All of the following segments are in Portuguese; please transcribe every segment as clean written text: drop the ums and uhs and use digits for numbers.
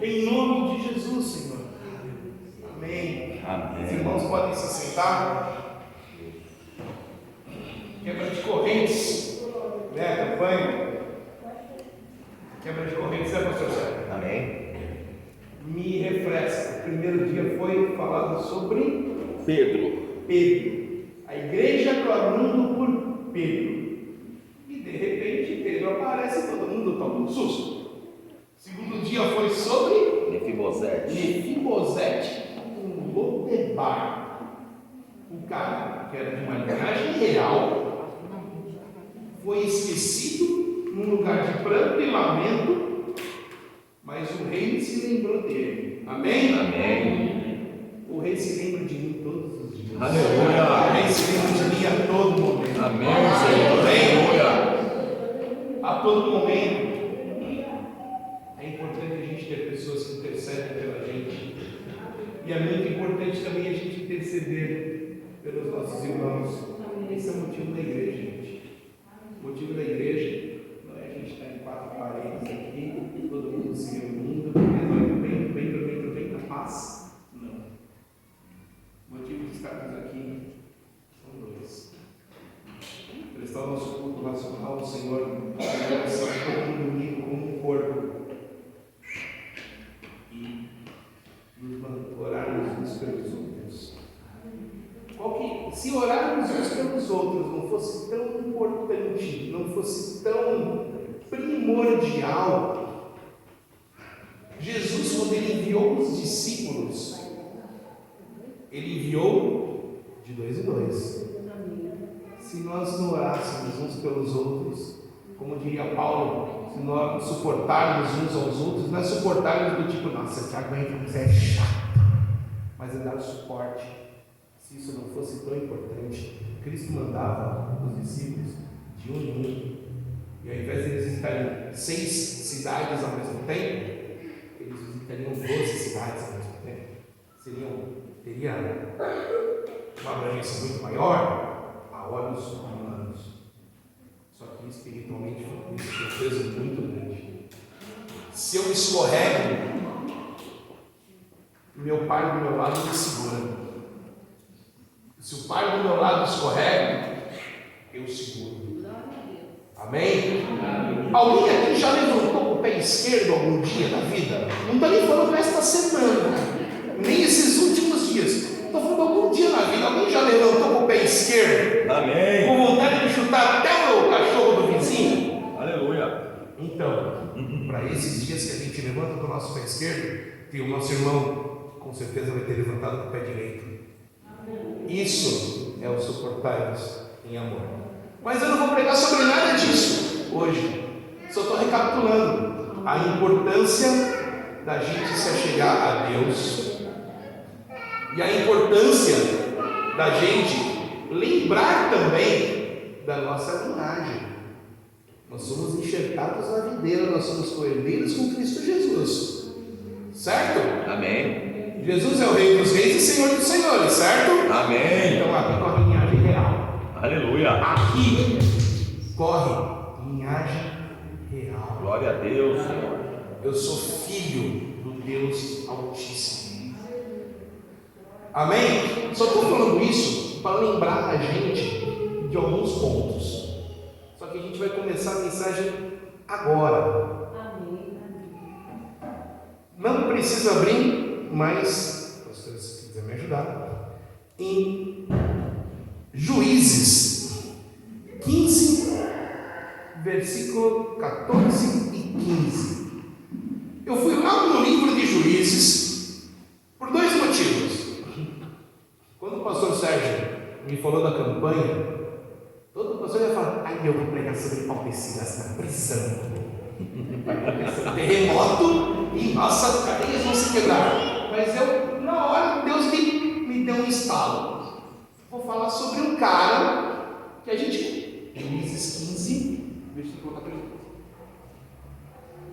Em nome de Jesus, Senhor. Amém. Amém. Os irmãos podem se sentar. Quebra de correntes, né? A campanha. Quebra de correntes, né, pastor Sérgio? Amém. Me refresca. O primeiro dia foi falado sobre Pedro. A igreja clamando por Pedro. E de repente Pedro aparece e todo mundo toma um susto. O segundo dia foi sobre Mefibosete, um Lodebar. O cara que era de uma linhagem real foi esquecido num lugar de pranto e lamento, mas o rei se lembrou dele. Amém? Amém. O rei se lembra de mim todos os dias. Aleluia. O rei se lembra de mim a todo momento. Amém, Senhor. Aleluia. A todo momento. É importante a gente ter pessoas que intercedem pela gente. E é muito importante também a gente interceder pelos nossos irmãos. Esse é o motivo da igreja, gente. O motivo da igreja não é a gente estar em quatro paredes aqui, todo mundo se reunindo, bem na paz. Não. O motivo de estarmos aqui são dois: prestar o nosso culto racional ao Senhor, todo mundo unido como um corpo, e orarmos uns pelos outros. Se orarmos uns pelos outros não fosse tão importante, não fosse tão primordial, Jesus, quando ele enviou os discípulos, ele enviou de 2 em 2. Se nós não orássemos uns pelos outros, como diria Paulo, se nós suportarmos uns aos outros, não é suportarmos do tipo, nossa, que aguenta, mas é chato, mas é dar suporte. Se isso não fosse tão importante, Cristo mandava os discípulos de um em um, e ao invés de eles visitarem 6 cidades ao mesmo tempo, eles visitariam 12 cidades ao mesmo tempo. Teria uma abrangência muito maior a olhos humanos. Só que espiritualmente foi um peso muito grande. Se eu escorrego, meu pai do meu lado me segura. Se o pai do meu lado escorrega, eu seguro. Amém? Alguém aqui já levantou o pé esquerdo algum dia na vida? Não estou nem falando esta semana, nem esses últimos dias. Estou falando algum dia na vida. Alguém já levantou o pé esquerdo? Amém. Com vontade de chutar até o cachorro do vizinho? Aleluia. Então, para esses dias que a gente levanta com o nosso pé esquerdo, que o nosso irmão com certeza vai ter levantado com o pé direito. Isso é o suportar-nos em amor. Mas eu não vou pregar sobre nada disso hoje. Só estou recapitulando a importância da gente se achegar a Deus e a importância da gente lembrar também da nossa linhagem. Nós somos enxertados na videira, nós somos coerdeiros com Cristo Jesus. Certo? Amém. Jesus é o Rei dos Reis e Senhor dos Senhores, certo? Amém. Então aqui corre linhagem real. Aleluia. Aqui corre linhagem real. Glória a Deus, Senhor. Eu sou filho do Deus Altíssimo. Amém? Só estou falando isso para lembrar a gente de alguns pontos. Só que a gente vai começar a mensagem agora. Não precisa abrir, mas, pastor, se quiser me ajudar, em Juízes 15, versículo 14 e 15. Eu fui lá no livro de Juízes por 2 motivos. Quando o pastor Sérgio me falou da campanha, todo pastor ia falar: ai, eu vou pregar sobre Palmeiras na prisão. Terremoto e nossa, cadeias vão se quebrar. Mas eu, na hora, Deus me deu um estalo. Vou falar sobre um cara que a gente, Juízes 15, versículo 14.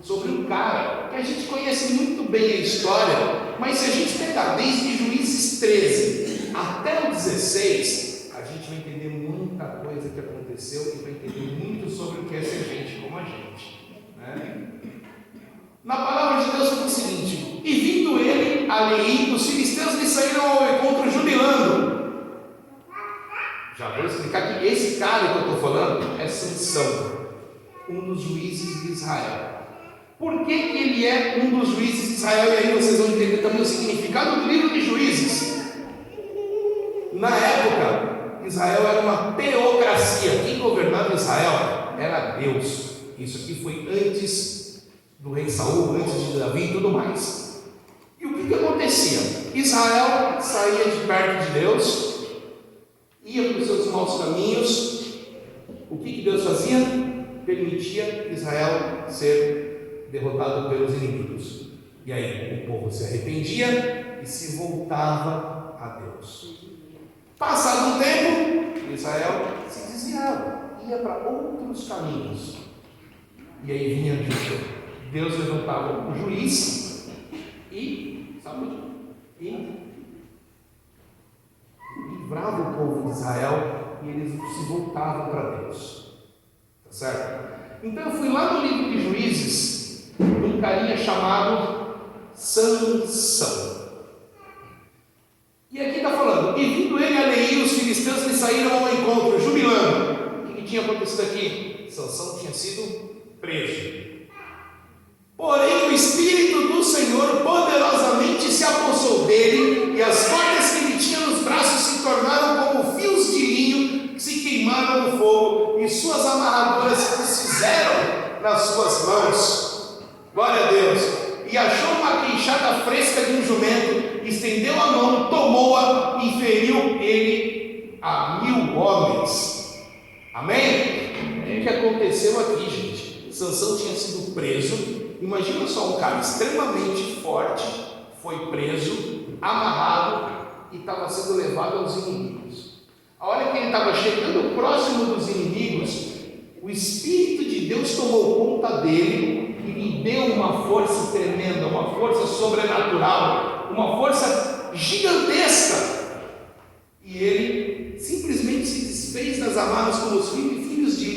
Sobre um cara que a gente conhece muito bem a história, mas se a gente pegar desde Juízes 13 até o 16, a gente vai entender muita coisa que aconteceu e vai entender muito sobre o que é ser gente como a gente, né? Na palavra de Deus foi o seguinte: ali, os filisteus lhe saíram ao encontro jubilando. Já vou explicar que esse cara que eu estou falando é Sansão, um dos juízes de Israel. Por que ele é um dos juízes de Israel? E aí vocês vão entender também o significado do livro de Juízes. Na época, Israel era uma teocracia. Quem governava Israel era Deus. Isso aqui foi antes do rei Saul, antes de Davi e tudo mais. E o que acontecia? Israel saía de perto de Deus, ia para os seus maus caminhos. O que Deus fazia? Permitia Israel ser derrotado pelos inimigos. E aí o povo se arrependia e se voltava a Deus. Passado um tempo, Israel se desviava, ia para outros caminhos. E aí vinha Judas. Deus levantava um juiz e livrava o povo de Israel e eles se voltavam para Deus. Tá certo? Então eu fui lá no livro de Juízes, um carinha chamado Sansão. E aqui está falando: e vindo ele a Leí, os filisteus lhe saíram ao encontro, jubilando. O que tinha acontecido aqui? Sansão tinha sido preso. Porém o Espírito do Senhor poderosamente se apossou dele, e as cordas que ele tinha nos braços se tornaram como fios de linho que se queimaram no fogo, e suas amarraduras se desfizeram nas suas mãos. Glória a Deus. E achou uma queixada fresca de um jumento, estendeu a mão, tomou-a e feriu ele a 1000 homens. Amém? É o que aconteceu aqui, gente. Sansão tinha sido preso. Imagina só, um cara extremamente forte foi preso, amarrado e estava sendo levado aos inimigos. A hora que ele estava chegando próximo dos inimigos, o Espírito de Deus tomou conta dele e lhe deu uma força tremenda, uma força sobrenatural, uma força gigantesca. E ele simplesmente se desfez das amarras como os fios de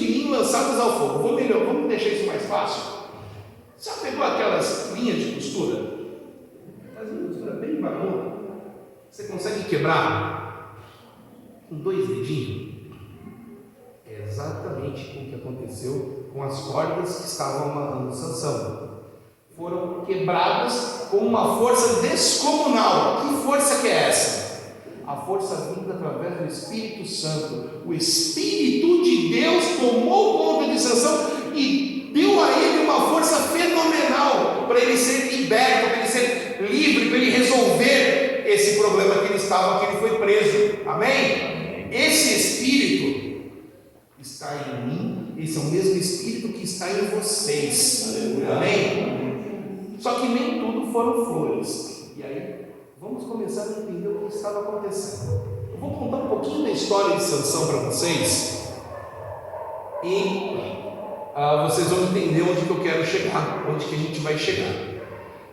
linho lançados ao fogo. Vamos deixar isso mais fácil. Já pegou aquelas linhas de costura? As linhas de costura bem vagona. Você consegue quebrar com 2 dedinhos? É exatamente o que aconteceu com as cordas que estavam amarrando Sansão. Foram quebradas com uma força descomunal. Que força que é essa? A força vinda através do Espírito Santo. O Espírito de Deus tomou conta de Sansão e deu a ele uma força fenomenal para ele ser liberto, para ele ser livre, para ele resolver esse problema que ele estava, que ele foi preso. Amém? Esse Espírito está em mim, esse é o mesmo Espírito que está em vocês. Amém? Só que nem tudo foram flores. E aí, vamos começar a entender o que estava acontecendo. Eu vou contar um pouquinho da história de Sansão para vocês e vocês vão entender onde que eu quero chegar, onde que a gente vai chegar.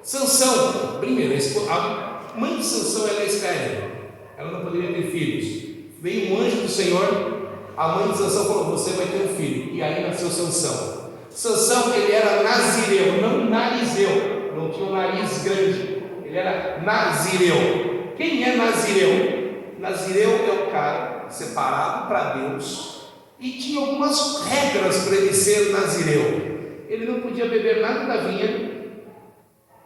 Sansão, primeiro, a mãe de Sansão ela é estéril, ela não poderia ter filhos. Veio um anjo do Senhor, a mãe de Sansão falou: você vai ter um filho. E aí nasceu Sansão. Sansão, ele era nazireu, não narizeu, não tinha um nariz grande. Ele era nazireu. Quem é nazireu? Nazireu é o cara separado para Deus e tinha algumas regras para ele ser nazireu. Ele não podia beber nada da vinha,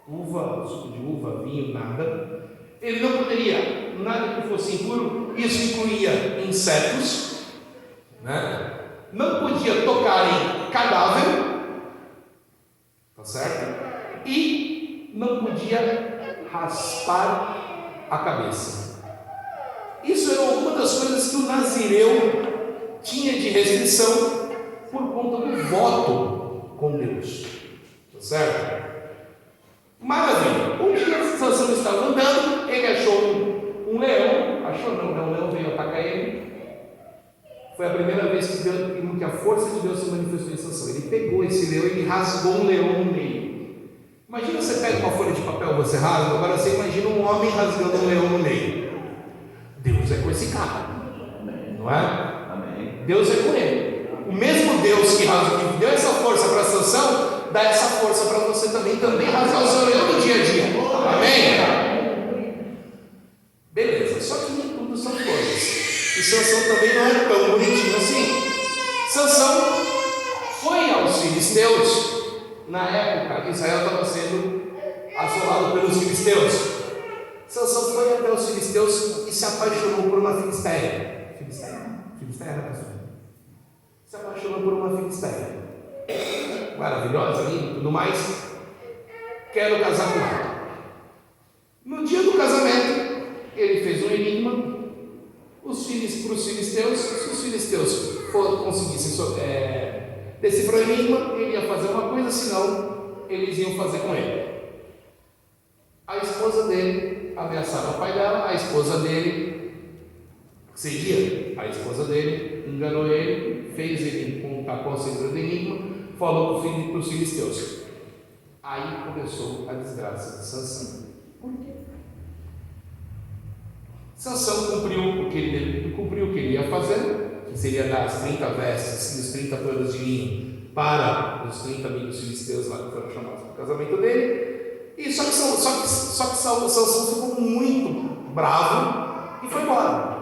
uva, suco de uva, vinho, nada. Ele não poderia nada que fosse impuro, isso incluía insetos, né? Não podia tocar em cadáver, tá certo? E não podia raspar a cabeça. Isso era uma das coisas que o nazireu tinha de restrição por conta do voto com Deus, tá certo? Maravilha. Um dia Sansão estava andando, ele achou um leão, o leão veio atacar ele. Foi a primeira vez que a força de Deus se manifestou em Sansão. Ele pegou esse leão e ele rasgou um leão no meio. Imagina, você pega uma folha de papel, você rasga. Agora você imagina um homem rasgando um leão no meio. Deus é com esse cara, não é? Amém. Deus é com ele. O mesmo Deus que deu essa força para Sansão, dá essa força para você também rasgar o seu leão no dia a dia. estava sendo assolado pelos filisteus. Sansão foi até os filisteus e se apaixonou por uma filisteia. Filisteia, né, pastor? Se apaixonou por uma filisteia. Maravilhosa, linda e tudo mais. Quero casar com ela. No dia do casamento, ele fez um enigma para os filisteus. Se os filisteus conseguissem decifrar o enigma, ele ia fazer uma coisa, senão eles iam fazer com ele. A esposa dele ameaçava o pai dela, a esposa dele cedia. A esposa dele enganou ele, fez ele contar qual seria o enigma, falou para os filisteus. Aí começou a desgraça de Sansão. Por quê? Sansão cumpriu o que ele ia fazer, que seria dar as 30 vestes e os 30 panos de linho para os 30 amigos filisteus lá que foram chamados para o casamento dele. E só que Sansão ficou muito bravo e foi embora.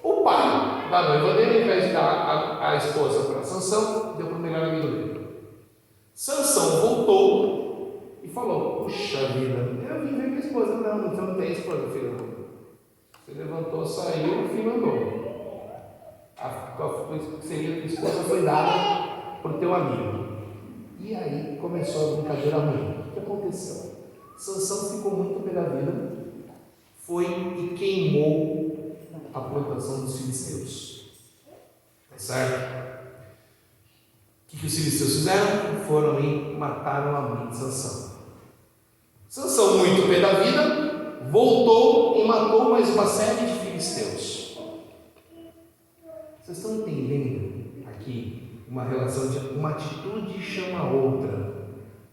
O pai da noiva dele, ao invés de dar a esposa para Sansão, deu para o melhor amigo dele. Sansão voltou e falou: puxa vida, eu vim ver minha esposa. Não, então não tem esposa, filho. Você levantou, saiu, o filho andou. A esposa foi dada para o teu amigo. E aí começou a brincadeira ruim. O que aconteceu? Sansão ficou muito pé da vida, foi e queimou a plantação dos filisteus. Tá certo? O que os filisteus fizeram? Foram e mataram a mãe de Sansão. Sansão, muito pé da vida, voltou e matou mais uma série de filisteus. Vocês estão entendendo aqui uma relação de uma atitude chama a outra,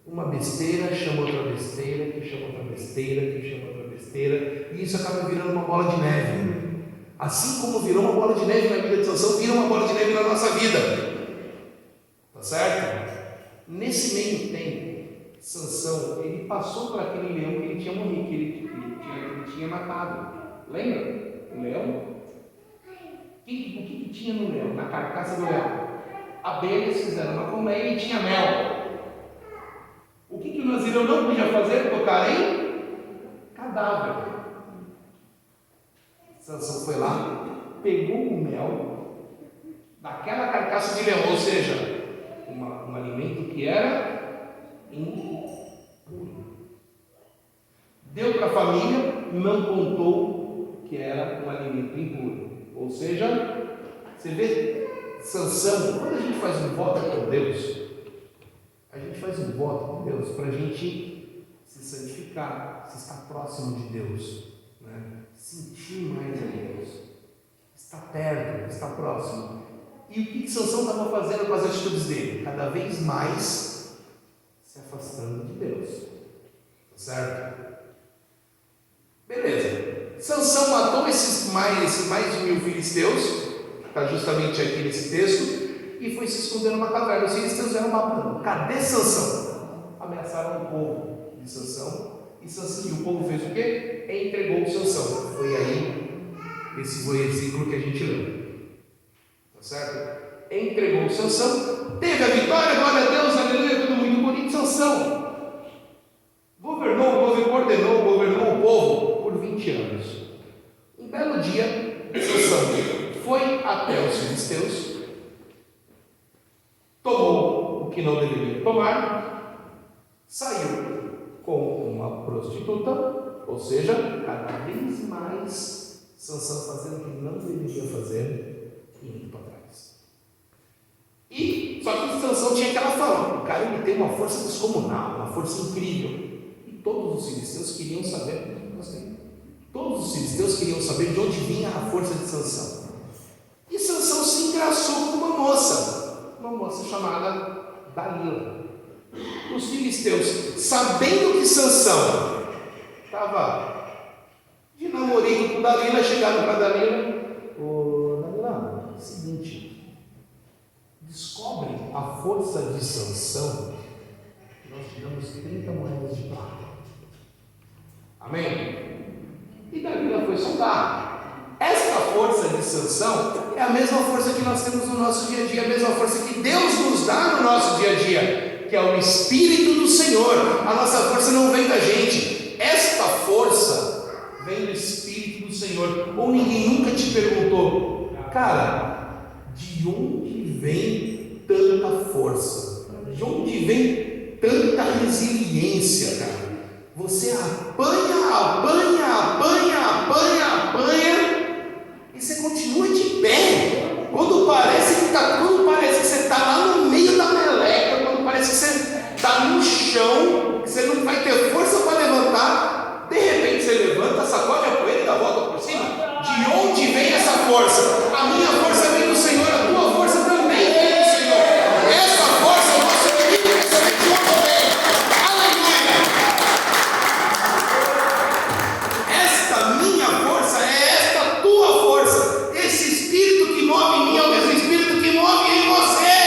uma besteira chama outra besteira, que chama outra besteira, que chama outra besteira, e isso acaba virando uma bola de neve. Assim como virou uma bola de neve na vida de Sansão, vira uma bola de neve na nossa vida. Tá certo? Nesse meio tempo, Sansão, ele passou por aquele leão que ele tinha morrido, que ele tinha matado. Lembra? O leão? O que tinha no leão? Na carcaça do leão? Abelhas fizeram uma colmeia e tinha mel. O que o nazireu não podia fazer? Tocar em cadáver. Sansão foi lá, pegou o mel daquela carcaça de leão, ou seja, um alimento que era impuro. Deu para a família, não contou que era um alimento impuro. Ou seja, você vê, Sansão, quando a gente faz um voto com Deus, a gente faz um voto com Deus para a gente se santificar, se estar próximo de Deus, né? Sentir mais a Deus, estar perto, estar próximo. E o que Sansão estava fazendo com as atitudes dele? Cada vez mais se afastando de Deus. Certo? Beleza. Sansão matou esses mais de 1000 filisteus, está justamente aqui nesse texto, e foi se esconder numa caverna. Os filisteus eram matando. Cadê Sansão? Ameaçaram o povo de Sansão, e o povo fez o quê? Entregou o Sansão. Foi aí esse versículo que a gente leu. Tá certo? Entregou o Sansão, teve a vitória, glória a Deus, aleluia, tudo muito bonito. Sansão governou o povo por 20 anos. Um belo dia, Sansão foi até os filisteus, tomou o que não deveria tomar, saiu com uma prostituta, ou seja, cada vez mais Sansão fazendo o que não deveria fazer e indo para trás. E só que Sansão tinha aquela fama, o cara ele tem uma força descomunal, uma força incrível. E todos os filisteus queriam saber, todos os filisteus queriam saber de onde vinha a força de Sansão. E Sansão se engraçou com uma moça chamada Dalila. Os filisteus, sabendo que Sansão estava de namorinho com Dalila, chegaram para Dalila: ô Dalila, é o seguinte, descobre a força de Sansão, que nós tiramos 30 moedas de prata. Amém? E Dalila foi sondar. Esta força de Sansão é a mesma força que nós temos no nosso dia a dia, a mesma força que Deus nos dá no nosso dia a dia. que é o Espírito do Senhor. A nossa força não vem da gente, esta força vem do Espírito do Senhor. Ou ninguém nunca te perguntou, cara, de onde vem tanta força? De onde vem tanta resiliência, cara? Você apanha, e você continua de pé. Quando parece que você está lá no meio da meleca, quando parece que você está no chão, que você não vai ter força para levantar, de repente você levanta, sacode a poeira e dá a volta por cima. De onde vem essa força? A minha força vem do Senhor, a tua força também vem do Senhor. Essa força é o nosso inimigo, essa vem de onde vem. Aleluia! Esta minha força é esta tua força. Esse Espírito que move em mim é o mesmo Espírito que move em você.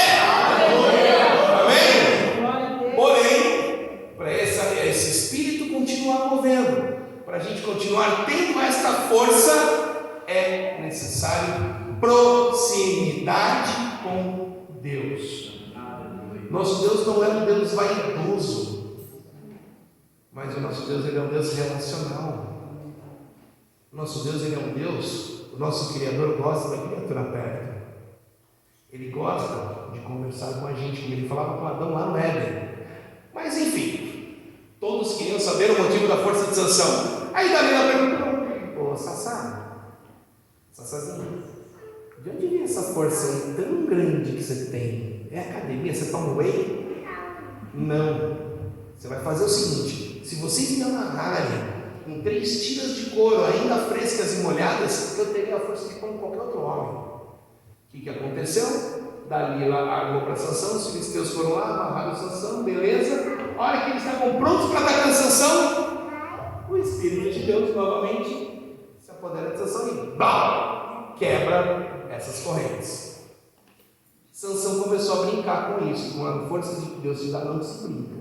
Amém? Porém, para esse Espírito continuar movendo, para a gente continuar tendo esta força, é necessário proximidade com Deus. Nosso Deus não é um Deus vaidoso, mas o nosso Deus, ele é um Deus relacional. Nosso Deus, ele é um Deus, o nosso Criador gosta da criatura perto. Ele gosta de conversar com a gente, como ele falava com Adão lá no Éden. Mas enfim, todos queriam saber o motivo da força de Sansão. Aí Dalila perguntou, ô Sassazinho, de onde vem essa força aí tão grande que você tem? É academia? Você toma whey? Não. Você vai fazer o seguinte, se vocês me amarrarem com 3 tiras de couro ainda frescas e molhadas, eu teria a força de como qualquer outro homem. O que aconteceu? Dalila armou para Sansão, os filisteus foram lá, amarraram Sansão, beleza. A hora que eles estavam prontos para atacar Sansão, o Espírito de Deus novamente se apodera de Sansão e BAM! Quebra essas correntes. Sansão começou a brincar com isso, com a força que Deus te dá, não se brinca.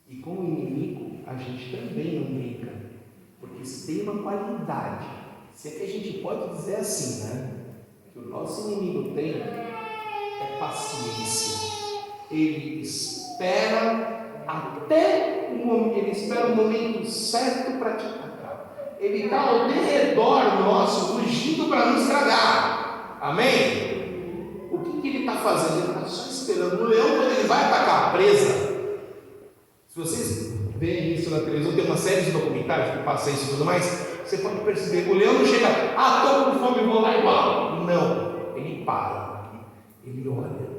E com o inimigo, a gente também não brinca, porque isso tem uma qualidade. Se é que a gente pode dizer assim, né? Que o nosso inimigo tem é paciência. Ele espera o momento certo para te atacar. Ele está ao derredor nosso, fugindo para nos estragar. Amém? O que ele está fazendo? Ele está só esperando. O leão, quando ele vai atacar a presa, se vocês veem isso na televisão, tem uma série de documentários que passa isso e tudo mais, você pode perceber, o leão não chega, estou com fome, vou lá e mal. Não, ele para, ele olha,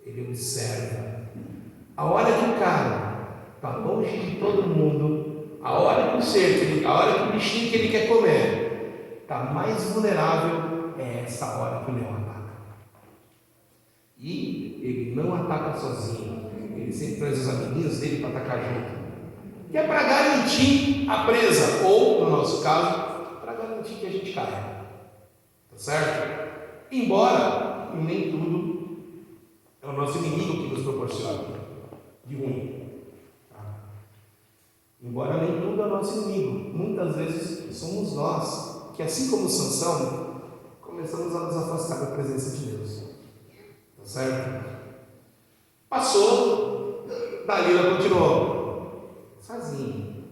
ele observa. A hora que o cara está longe de todo mundo, a hora que o bichinho que ele quer comer está mais vulnerável, é essa hora que o leão ataca. E ele não ataca sozinho, ele sempre traz os amiguinhos dele para atacar junto. Que é para garantir a presa, ou, no nosso caso, para garantir que a gente caia. Tá certo? Embora nem tudo é o nosso inimigo que nos proporciona de ruim. Tá? Embora nem tudo é o nosso inimigo, muitas vezes somos nós que, assim como Sansão, começamos a nos afastar da presença de Deus. Tá certo? Passou, Dalila continuou. Sozinho,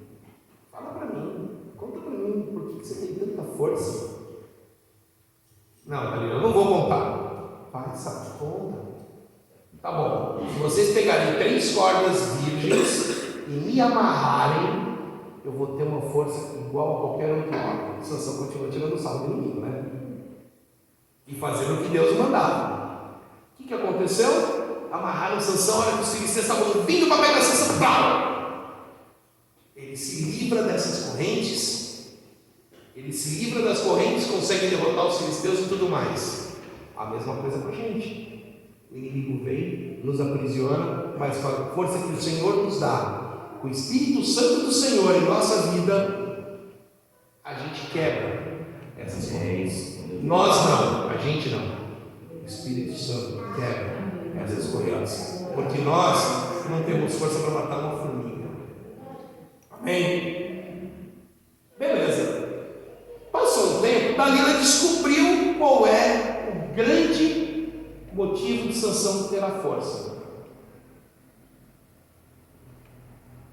fala para mim, conta para mim por que você tem tanta força. Não, Dalila, eu não vou contar. Vai, sabe, conta. Tá bom, se vocês pegarem 3 cordas virgens e me amarrarem, eu vou ter uma força igual a qualquer outro homem. Sansão continua tirando o sarro do inimigo, né? E fazendo o que Deus mandava. O que aconteceu? Amarraram Sansão, olha que os filisteus estavam vindo para pegar Sansão. Pau! Ele se livra dessas correntes, consegue derrotar os filisteus e tudo mais. A mesma coisa com a gente. O inimigo vem, nos aprisiona, mas com a força que o Senhor nos dá, com o Espírito Santo do Senhor em nossa vida, a gente quebra essas correntes. Nós não, a gente não. O Espírito Santo quebra essas correntes, porque nós não temos força para matar uma formiga. Amém? Beleza. Passou um tempo, Dalila descobriu qual é o grande motivo de Sansão ter a força.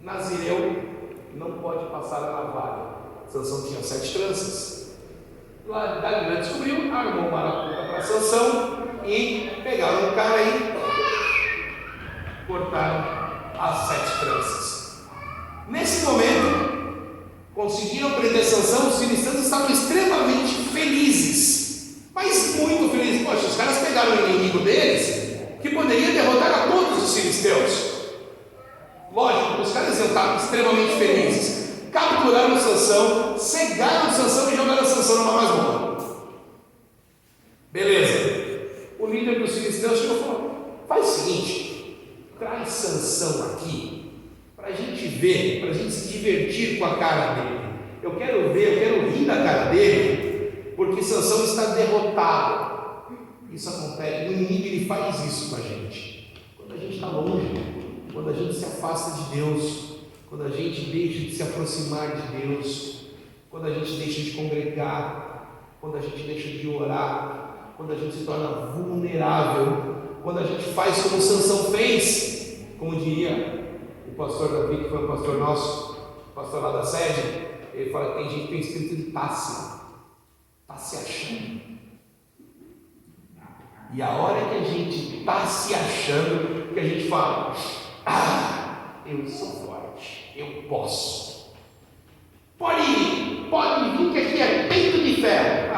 Nazireu não pode passar a navalha. Sansão tinha 7 tranças. Lá Dalila descobriu, armou uma arapuca para Sansão e pegaram o cara aí, cortaram as 7 tranças. Nesse momento, conseguiram prender Sansão. Os filisteus estavam extremamente felizes, mas muito felizes. Poxa, os caras pegaram o inimigo deles, que poderia derrotar a todos os filisteus. Lógico, os caras estavam extremamente felizes. Capturaram Sansão, cegaram Sansão e jogaram Sansão numa masmorra. Beleza. O líder dos filisteus chegou e falou: faz o seguinte, traz Sansão aqui, para a gente ver, para a gente se divertir com a cara dele. Eu quero rir da cara dele, porque Sansão está derrotado. Isso acontece, o inimigo ele faz isso com a gente. Quando a gente está longe, quando a gente se afasta de Deus, quando a gente deixa de se aproximar de Deus, quando a gente deixa de congregar, quando a gente deixa de orar, quando a gente se torna vulnerável, quando a gente faz como Sansão fez, como diria o pastor Davi, que foi um pastor nosso, pastor lá da sede, ele fala que tem gente que tem espírito de está se achando. E a hora que a gente está se achando, que a gente fala: eu sou forte, eu posso. Pode vir que aqui é peito de ferro.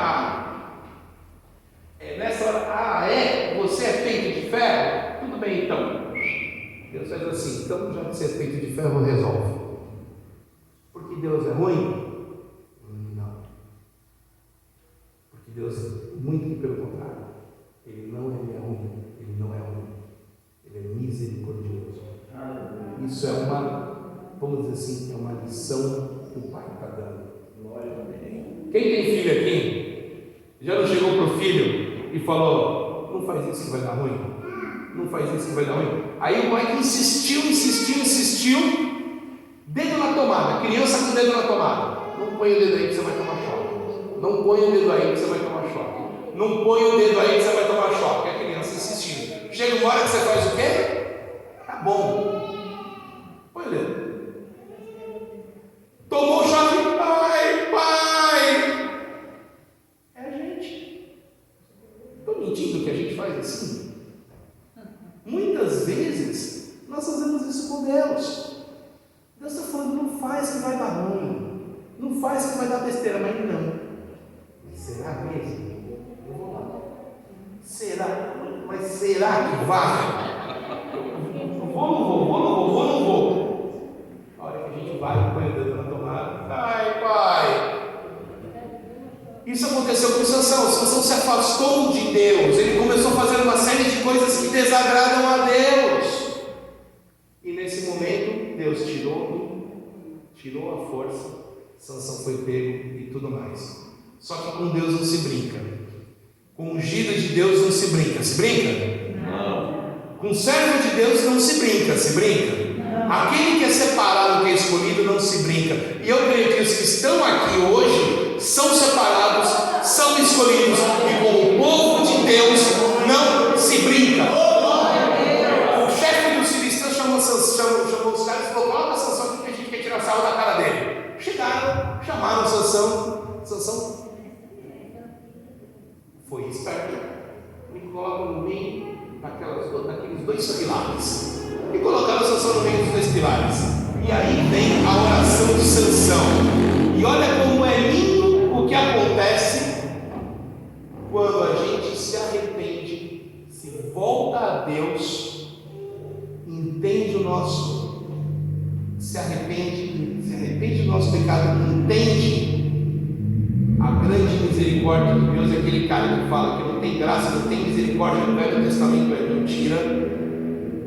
Nessa hora, você é peito de ferro? Tudo bem então. Deus faz assim: então já que você é peito de ferro, resolve. Porque Deus é ruim? Não. Porque Deus é muito pelo contrário. Ele não é ruim, ele não é ruim. Ele é misericordioso. Isso é vamos dizer assim, é uma lição que o pai está dando. Quem tem filho aqui, já não chegou para o filho e falou: não faz isso que vai dar ruim, não faz isso que vai dar ruim. Aí o pai insistiu, dedo na tomada, criança com dedo na tomada: não põe o dedo aí que você vai tomar choque, não põe o dedo aí que você vai tomar choque, não põe o dedo aí que você vai tomar choque. A criança insistindo. Chega uma hora que você faz o quê? Tá bom, põe o dedo. Tomou o choque, pai. É a gente. Estou mentindo que a gente faz assim? Muitas vezes nós fazemos isso com Deus. Deus está falando: não faz que vai dar ruim, não faz que vai dar besteira. Mas não. Será mesmo? Eu vou lá. Será? Mas será que vai? Não vou. A hora que a gente vai, põe o dedo na tomada: pai. Isso aconteceu com Sansão. Sansão se afastou de Deus. Ele começou a fazer uma série de coisas que desagradam a Deus. E nesse momento, Deus tirou a força. Sansão foi pego e tudo mais. Só que com Deus não se brinca. Com o ungido de Deus não se brinca. Se brinca? Não. Com o servo de Deus não se brinca. Se brinca? Não. Aquele que é separado, que é escolhido, não se brinca. E eu creio que os que estão aqui hoje são separados, são escolhidos, e com o povo de Deus não se brinca. O chefe dos filisteus chamou os caras e falou: coloca Sansão aqui que a gente quer tirar sarro da cara dele. Chegaram, chamaram Sansão foi esperto, me coloca no meio daqueles 2 pilares, e colocaram Sansão no meio dos 2 pilares. E aí vem a oração de Sansão. E olha como é lindo o que acontece quando a gente se arrepende, se volta a Deus, entende o nosso, se arrepende do nosso pecado, entende a grande misericórdia de Deus. É aquele cara que fala que não tem graça, não tem misericórdia no Velho Testamento, é mentira.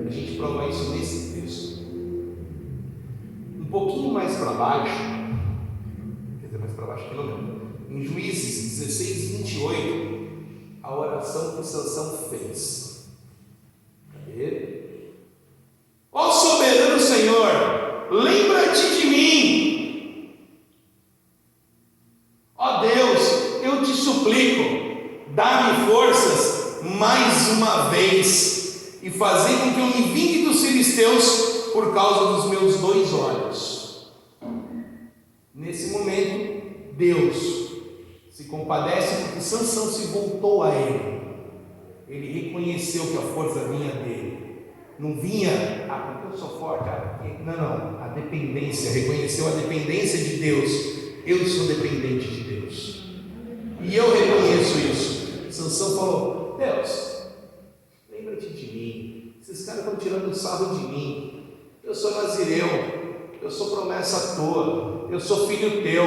A gente prova isso nesse texto. Um pouquinho mais para baixo, aqui em Juízes 16:28, a oração que Sansão fez. Cadê? Ó soberano Senhor, lembra-te de mim. Ó Deus, eu te suplico, dá-me forças mais uma vez, e fazei com que eu me vingue dos filisteus por causa dos meus 2 olhos. Deus se compadece porque Sansão se voltou a ele. Ele reconheceu que a força vinha dele. Não vinha, porque eu sou forte, não, a dependência, reconheceu a dependência de Deus. Eu sou dependente de Deus. E eu reconheço isso. Sansão falou: Deus, lembra-te de mim. Esses caras estão tirando sarro de mim. Eu sou nazireu, eu sou promessa tua, eu sou filho teu.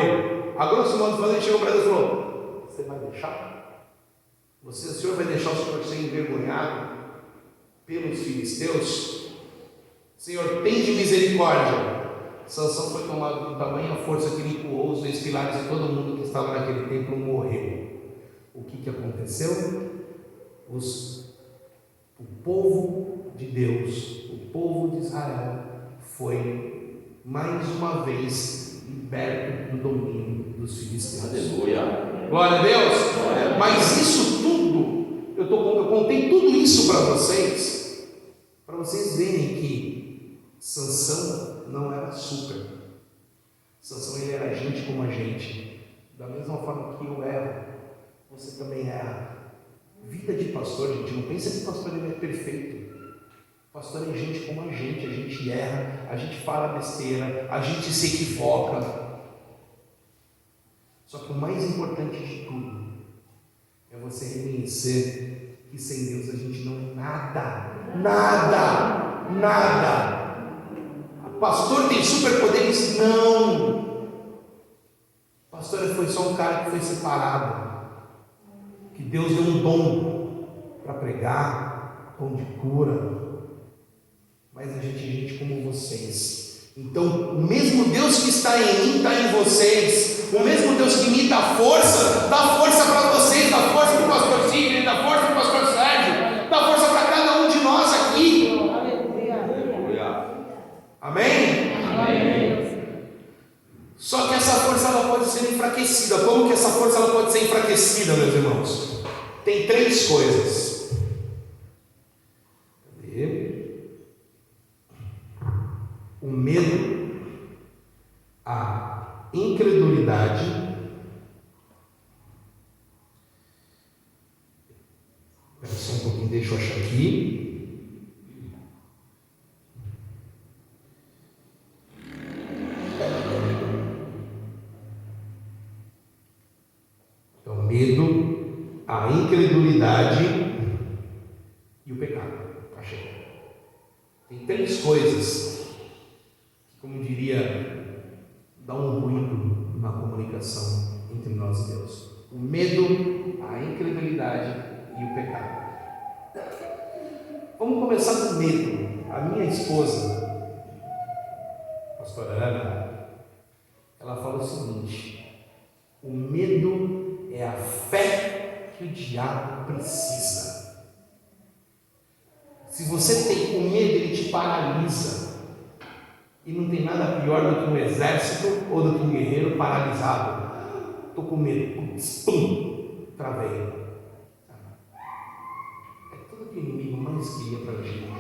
A grosso modo falando, ele chegou para Deus e falou: você vai deixar? O Senhor vai deixar o Senhor ser envergonhado pelos filisteus? Senhor, tem de misericórdia. Sansão foi tomado de tamanha força que ele empurrou os 2 pilares e todo mundo que estava naquele templo morreu. O que aconteceu? O povo de Deus, o povo de Israel, foi mais uma vez liberto do domínio dos filisteus. Aleluia. Glória a Deus. Mas isso tudo, eu contei tudo isso para vocês verem que Sansão não era açúcar. Sansão, ele era gente como a gente. Da mesma forma que eu erro, você também erra. Vida de pastor, gente, não pensa que pastor ele é perfeito. Pastor é gente como a gente erra, a gente fala besteira, a gente se equivoca. Só que o mais importante de tudo é você reconhecer que sem Deus a gente não é nada. Pastor tem superpoderes? Não. Pastor foi só um cara que foi separado, que Deus deu um dom para pregar, dom de cura. Mas a gente é gente como vocês. Então, o mesmo Deus que está em mim está em vocês. O mesmo Deus que me dá força, dá força para vocês, dá força para o pastor Sidney, dá força para o pastor Sérgio, dá força para cada um de nós aqui. Amém? Amém. Só que essa força ela pode ser enfraquecida. Como que essa força ela pode ser enfraquecida, meus irmãos? Tem 3 coisas. O medo, a incredulidade, espera só um pouquinho, deixa eu achar aqui. Então, medo, a incredulidade e o pecado. Achei. Tem 3 coisas que, como diria, dá um ruído na comunicação entre nós e Deus: o medo, a incredulidade e o pecado. Vamos começar com medo. A minha esposa, a pastora Ana, ela fala o seguinte: o medo é a fé que o diabo precisa. Se você tem o medo, ele te paralisa. E não tem nada pior do que um exército ou do que um guerreiro paralisado. Estou com medo. Pum! Travei. É tudo que o inimigo mais queria para a gente.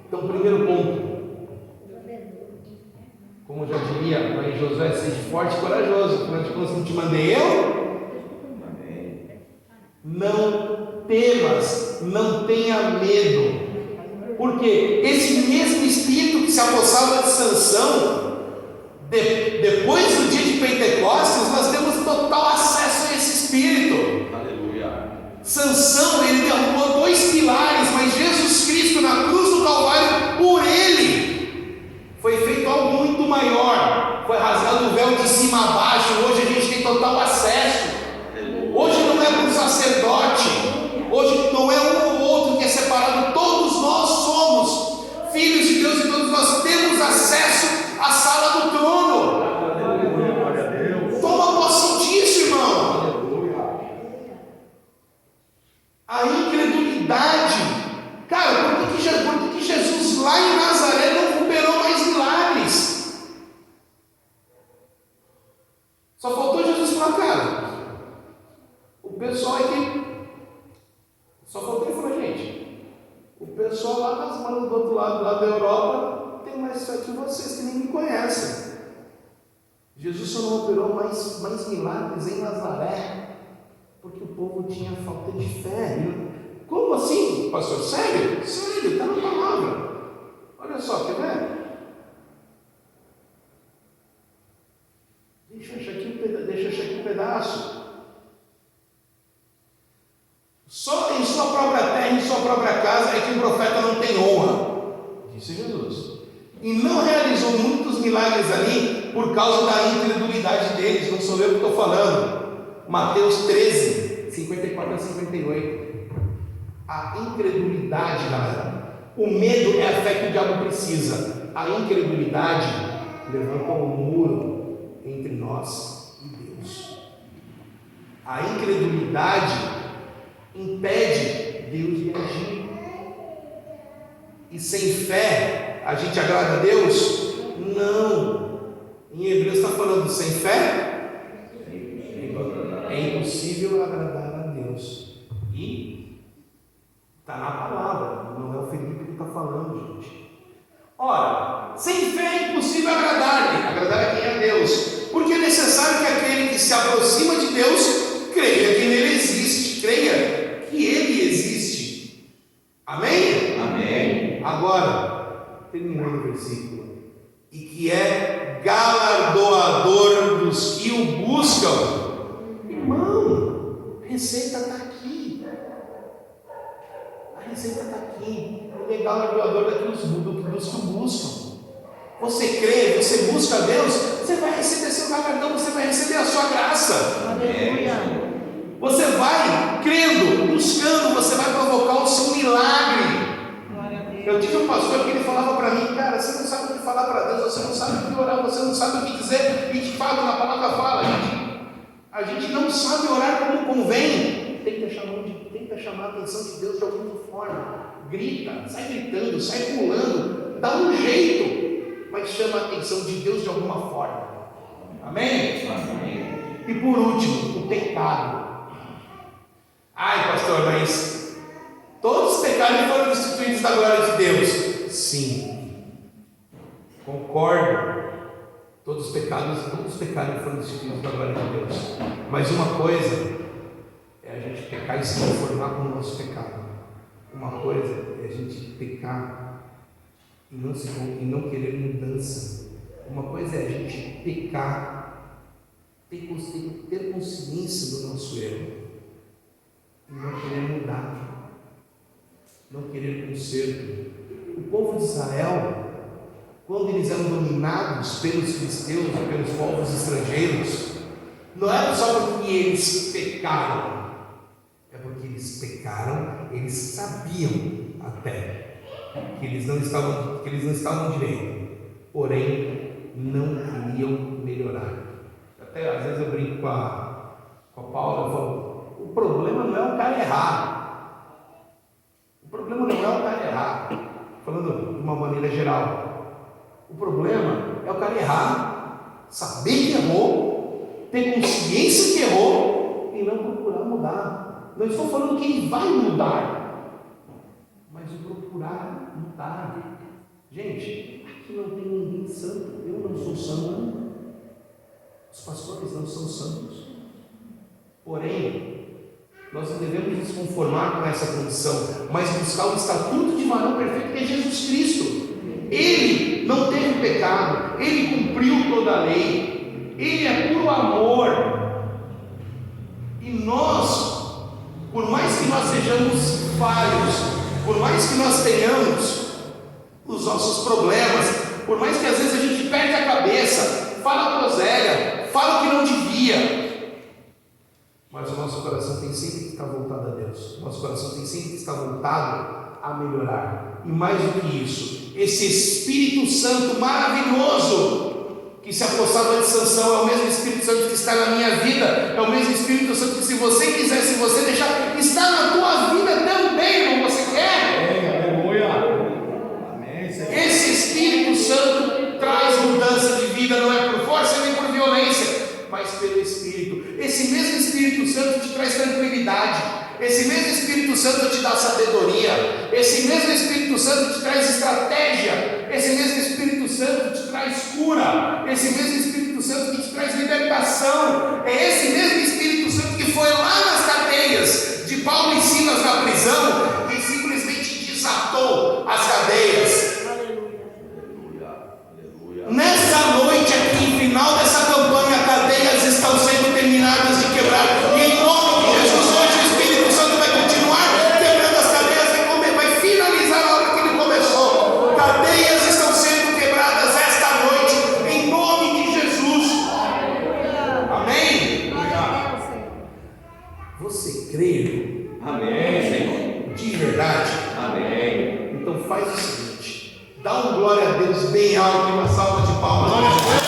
Então, primeiro ponto. Como já diria mãe Josué, seja forte e corajoso. Afinal de contas, não te mandei eu? Não temas, não tenha medo. Porque esse mesmo espírito que se apossava de Sansão, depois do dia de Pentecostes, nós temos total acesso a esse espírito. Aleluia. Sansão, ele derrubou 2 pilares, mas Jesus Cristo na cruz do Calvário, por ele, foi feito algo muito maior. Foi rasgado o véu de cima a baixo. Hoje a gente tem total acesso. Hoje não é para o sacerdote, hoje não é um ou outro que é separado. Todos nós somos filhos de Deus e todos nós temos acesso à sala do trono. Toma posse disso, irmão. A incredulidade, cara, por que Jesus lá em Nazaré não operou mais milagres? Só faltou Jesus falar: cara, o pessoal aqui, só faltou ele falar: gente, o pessoal lá nas manos do outro lado, lá da Europa, tem mais fé que vocês, que nem me conhecem. Jesus só não operou mais milagres em Nazaré, porque o povo tinha falta de fé. Como assim, pastor? Sério? Sério, está na palavra. Olha só, quer ver? Deixa eu achar aqui um pedaço. Só em sua própria terra, em sua própria casa, é que um profeta não tem honra, disse Jesus. E não realizou muitos milagres ali por causa da incredulidade deles. Não sou eu que estou falando. Mateus 13, 54 a 58. A incredulidade, galera. O medo é a fé que o diabo precisa. A incredulidade levanta um muro entre nós e Deus. A incredulidade impede Deus de agir. E sem fé a gente agrada a Deus? Não. Em Hebreus está falando sem fé é impossível agradar a Deus. E está na palavra, não é o Felipe que está falando, gente. Ora, sem fé é impossível agradar-lhe. Agradar a quem? A Deus. Porque é necessário que aquele que se aproxima de Deus creia que nele existe, creia que ele existe. Amém? Amém. Agora, terminando o versículo. E que é galardoador dos que o buscam. Irmão, a receita está aqui. A receita está aqui. Ele é galardoador dos que o buscam. Você crê, você busca Deus, você vai receber seu galardão, você vai receber a sua graça. Aleluia. Você vai crendo, buscando, você vai provocar o seu milagre. Eu tive um pastor que ele falava para mim: cara, você não sabe o que falar para Deus, você não sabe o que orar, você não sabe o que dizer. E de fato, na palavra fala, a gente não sabe orar como convém. Tenta chamar a atenção de Deus de alguma forma. Grita, sai gritando, sai pulando, dá um jeito, mas chama a atenção de Deus de alguma forma. Amém? Amém. E por último, o pecado. Ai, pastor, mas todos os pecados foram destituídos da glória de Deus. Sim, concordo. Todos os pecados foram destituídos da glória de Deus. Mas uma coisa é a gente pecar e se conformar com o nosso pecado. Uma coisa é a gente pecar e não querer mudança. Uma coisa é a gente pecar, ter consciência do nosso erro e não querer mudar, não querer conserto. O povo de Israel, quando eles eram dominados pelos filisteus e pelos povos estrangeiros, não era só porque eles pecaram, é porque eles pecaram, eles sabiam até que eles não estavam direito, porém não queriam melhorar. Até às vezes eu brinco com a Paula, eu falo: o problema não é o cara errar, o problema não é o cara errar, falando de uma maneira geral, o problema é o cara errar, saber que errou, ter consciência que errou e não procurar mudar. Não estou falando que ele vai mudar, mas o procurar mudar. Gente, aqui não tem ninguém santo. Eu não sou santo. Os pastores não são santos. Porém, nós não devemos nos conformar com essa condição, mas buscar o estatuto de varão perfeito, que é Jesus Cristo. Ele não teve pecado, ele cumpriu toda a lei, ele é puro amor. E nós, por mais que nós sejamos falhos, por mais que nós tenhamos os nossos problemas, por mais que às vezes a gente perde a cabeça, fala groselha, fala o que não devia, mas o nosso coração tem sempre que estar voltado a Deus, o nosso coração tem sempre que estar voltado a melhorar. E mais do que isso, esse Espírito Santo maravilhoso que se apossava de Sansão é o mesmo Espírito Santo que está na minha vida, é o mesmo Espírito Santo que, se você quiser, se você deixar, está na tua vida também, não você quer? Aleluia. Esse Espírito Santo traz mudança de vida, não é por força nem por violência, mas pelo Espírito. Esse mesmo Espírito Santo te traz tranquilidade, esse mesmo Espírito Santo te dá sabedoria, esse mesmo Espírito Santo te traz estratégia esse mesmo Espírito Santo te traz cura, esse mesmo Espírito Santo que te traz libertação, é esse mesmo Espírito Santo que foi lá nas cadeias de Paulo e Silas na prisão e simplesmente desatou as cadeias. Nessa noite aqui, final dessa campanha, cadeias estão sendo terminadas de quebrar, e em nome de Jesus, hoje o Espírito Santo vai continuar quebrando as cadeias, vai finalizar a hora que ele começou. Cadeias estão sendo quebradas esta noite, em nome de Jesus. Amém? Você crê? Amém, Senhor. De verdade? Amém. Então faz o seguinte, dá um glória a Deus bem alto e uma salva de palmas. Glória a Deus.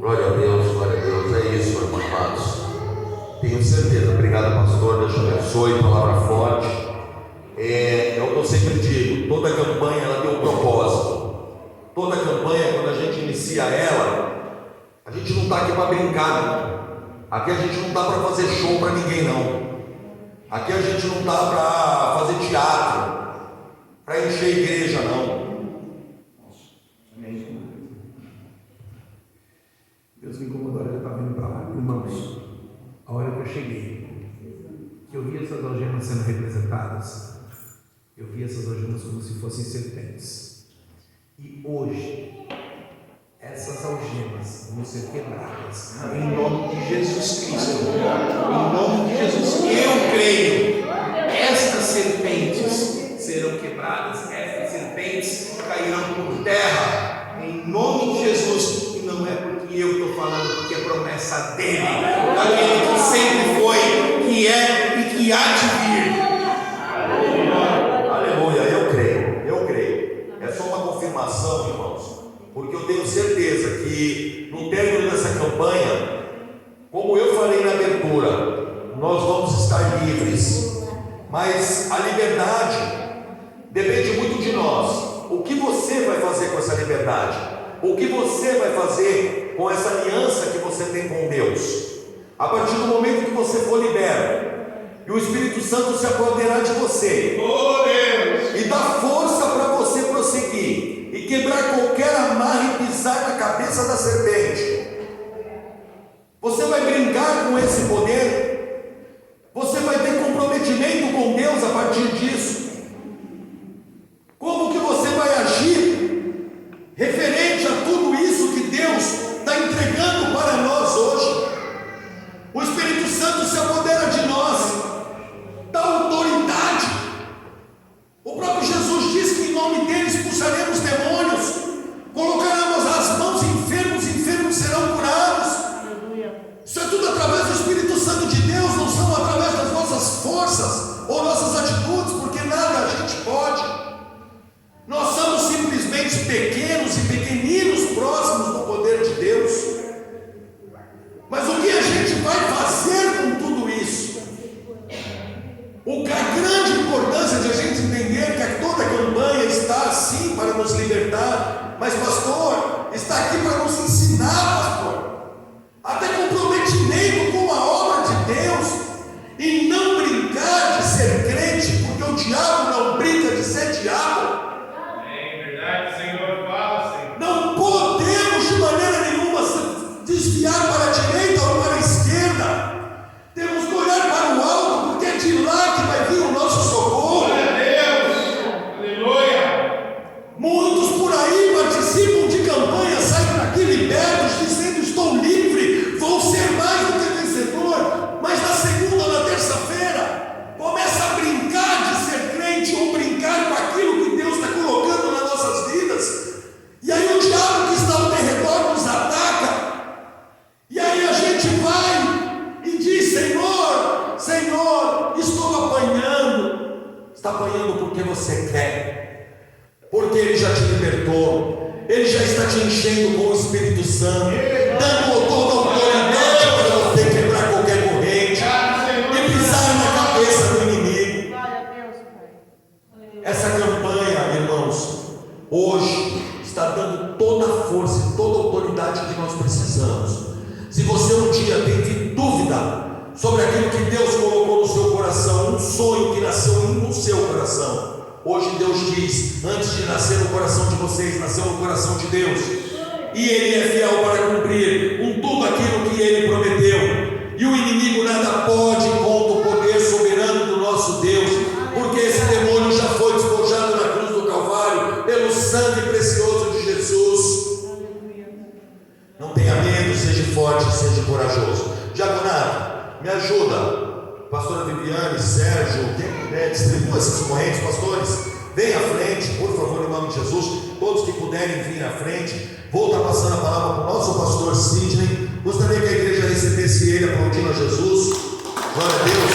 Glória a Deus, glória a Deus. É isso, irmãos amados. Tenho certeza. Obrigado, pastor. Deus te abençoe. Palavra forte. É o que eu sempre digo: toda campanha ela tem um propósito. Toda campanha, quando a gente inicia ela, a gente não está aqui para brincar, não. Aqui a gente não está para fazer show para ninguém, não. Aqui a gente não está para fazer teatro, para encher a igreja, não. Deus me incomodou, eu estava indo para lá, irmãos. A hora que eu cheguei, que eu vi essas algemas sendo representadas, eu vi essas algemas como se fossem serpentes. E hoje, essas algemas vão ser quebradas em nome de Jesus Cristo. Em nome de Jesus, eu creio. Estas serpentes serão quebradas, estas serpentes cairão por terra, em nome de Jesus. E não é porque eu estou falando, porque é promessa dele, daquele que sempre foi, que é e que há de vir. Aleluia, eu creio. É só uma confirmação, irmãos, porque eu tenho certeza que no término dessa campanha, como eu falei na abertura, nós vamos estar livres, mas a liberdade depende muito de nós. O que você vai fazer com essa liberdade? O que você vai fazer com essa aliança que você tem com Deus? A partir do momento que você for liberto e o Espírito Santo se apoderar de você, e dar força para você prosseguir e quebrar qualquer amarra e pisar na cabeça da serpente, você vai brincar com esse poder, você vai ter comprometimento com Deus a partir disso. Como que você vai agir referente a tudo isso que Deus está entregando para nós hoje? O Espírito Santo se apodera de nós, dá autoridade. O próprio Jesus diz que em nome dele expulsaremos demônios, colocaremos as mãos em enfermos, e enfermos serão curados. Isso é tudo através do Espírito Santo de Deus, não são através das nossas forças ou nossas atitudes, porque nada a gente pode. Nós somos simplesmente pequenos e pequeninos próximos do poder de Deus. Mas o que a gente vai fazer com tudo isso? A grande importância de a gente entender que toda campanha está assim para nos libertar, mas pastor, está aqui para nos ensinar, pastor, até comprometimento com a obra de Deus, e não brincar de ser crente, porque o diabo não brinca de ser diabo. Não podemos de maneira nenhuma desviar para a direita ou para a esquerda. Temos que olhar para o alto, porque é de lá que vai vir o nosso socorro. Glória a Deus! Aleluia! Muitos por aí participam de campanhas, saem daqui libertos, dizendo: estou livre, vou ser mais do que vencedor. Mas na segunda ou na terça-feira começa a brincar de ser crente, ou brincar com aquilo que Deus está colocando nas nossas vidas. E aí o diabo que está ao derredor nos ataca. E aí a gente vai e diz: Senhor, Senhor, estou apanhando. Está apanhando porque você quer, porque Ele já te libertou, Ele já está te enchendo com o Espírito Santo, dando toda a autoridade para você sonho que nasceu no seu coração. Hoje Deus diz: antes de nascer no coração de vocês, nasceu no coração de Deus. E Ele é fiel para cumprir com tudo aquilo que Ele prometeu. E o inimigo nada pode contra o poder soberano do nosso Deus, porque esse demônio já foi despojado na cruz do Calvário pelo sangue precioso de Jesus. Não tenha medo, seja forte, seja corajoso. Diaconato, me ajuda. Pastora Viviane, Sérgio, quem puder, distribua essas correntes, pastores. Venha à frente, por favor, em nome de Jesus. Todos que puderem vir à frente. Vou estar passando a palavra para o nosso pastor Sidney. Gostaria que a igreja recebesse ele, aplaudindo a Jesus. Glória a Deus.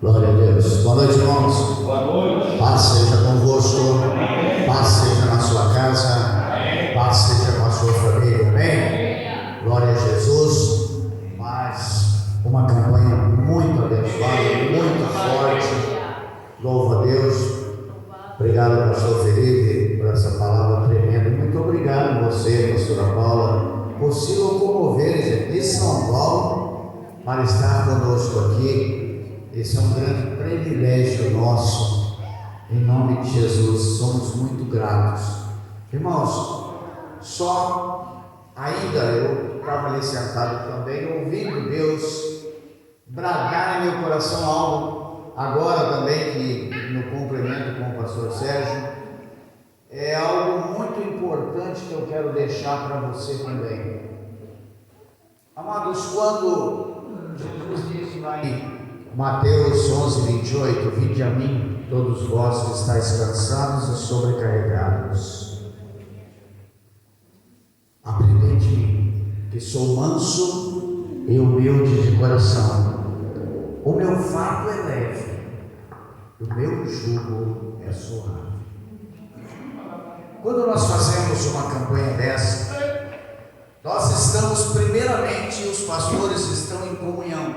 Glória a Deus. Boa noite, irmãos. Boa noite. Paz seja convosco. Paz seja na sua casa. Paz seja com a sua família. Amém? Glória a Jesus. Mas uma campanha muito abençoada, muito forte. Louvo a Deus. Obrigado, pastor Felipe, por essa palavra tremenda. Muito obrigado a você, pastora Paula, por se locomover de São Paulo para estar conosco aqui. Esse é um grande privilégio nosso. Em nome de Jesus, somos muito gratos. Irmãos, só ainda eu estava ali sentado também, ouvindo Deus bradar em meu coração algo. Agora também, que no cumprimento com o pastor Sérgio, é algo muito importante que eu quero deixar para você também. Amados, quando Jesus disse lá em Mateus 11:28, vinde a mim, todos vós que estáis cansados e sobrecarregados, aprendei de mim, que sou manso e humilde de coração. O meu fardo é leve, o meu jugo é suave. Quando nós fazemos uma campanha dessa, nós estamos, primeiramente, os pastores estão em comunhão.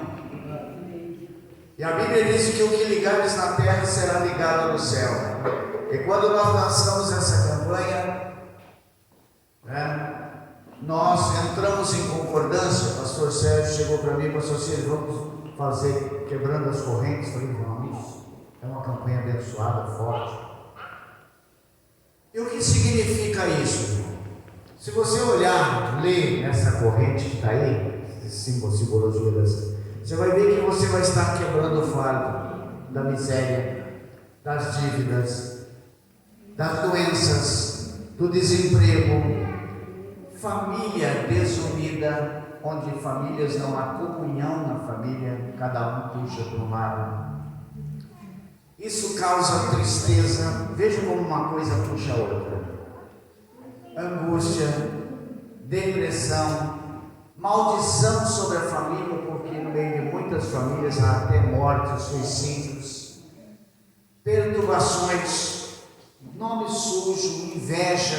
E a Bíblia diz que o que ligares na terra será ligado no céu. E quando nós lançamos essa campanha, nós entramos em concordância. O pastor Sérgio chegou para mim e falou assim: vamos fazer quebrando as correntes. Eu falei: vamos, é uma campanha abençoada, forte. E o que significa isso? Se você olhar, ler essa corrente que está aí, simbologia dessa, você vai ver que você vai estar quebrando o fardo da miséria, das dívidas, das doenças, do desemprego, família desunida, onde famílias não há comunhão na família, cada um puxa para um lado. Isso causa tristeza. Veja como uma coisa puxa a outra: angústia, depressão, maldição sobre a família, porque no meio de muitas famílias há até mortes, suicídios, perturbações, nome sujo, inveja,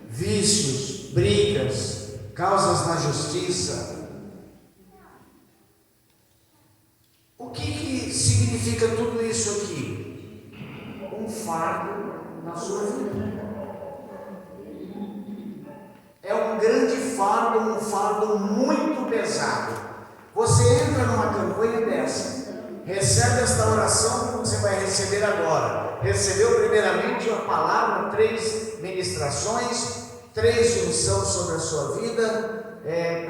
vícios, brigas, causas na justiça. O que significa tudo isso aqui? Um fardo na sua vida. É um grande fardo, um fardo muito pesado. Você entra numa campanha dessa, recebe esta oração que você vai receber agora. Recebeu primeiramente uma palavra, 3 ministrações, 3 unção sobre a sua vida,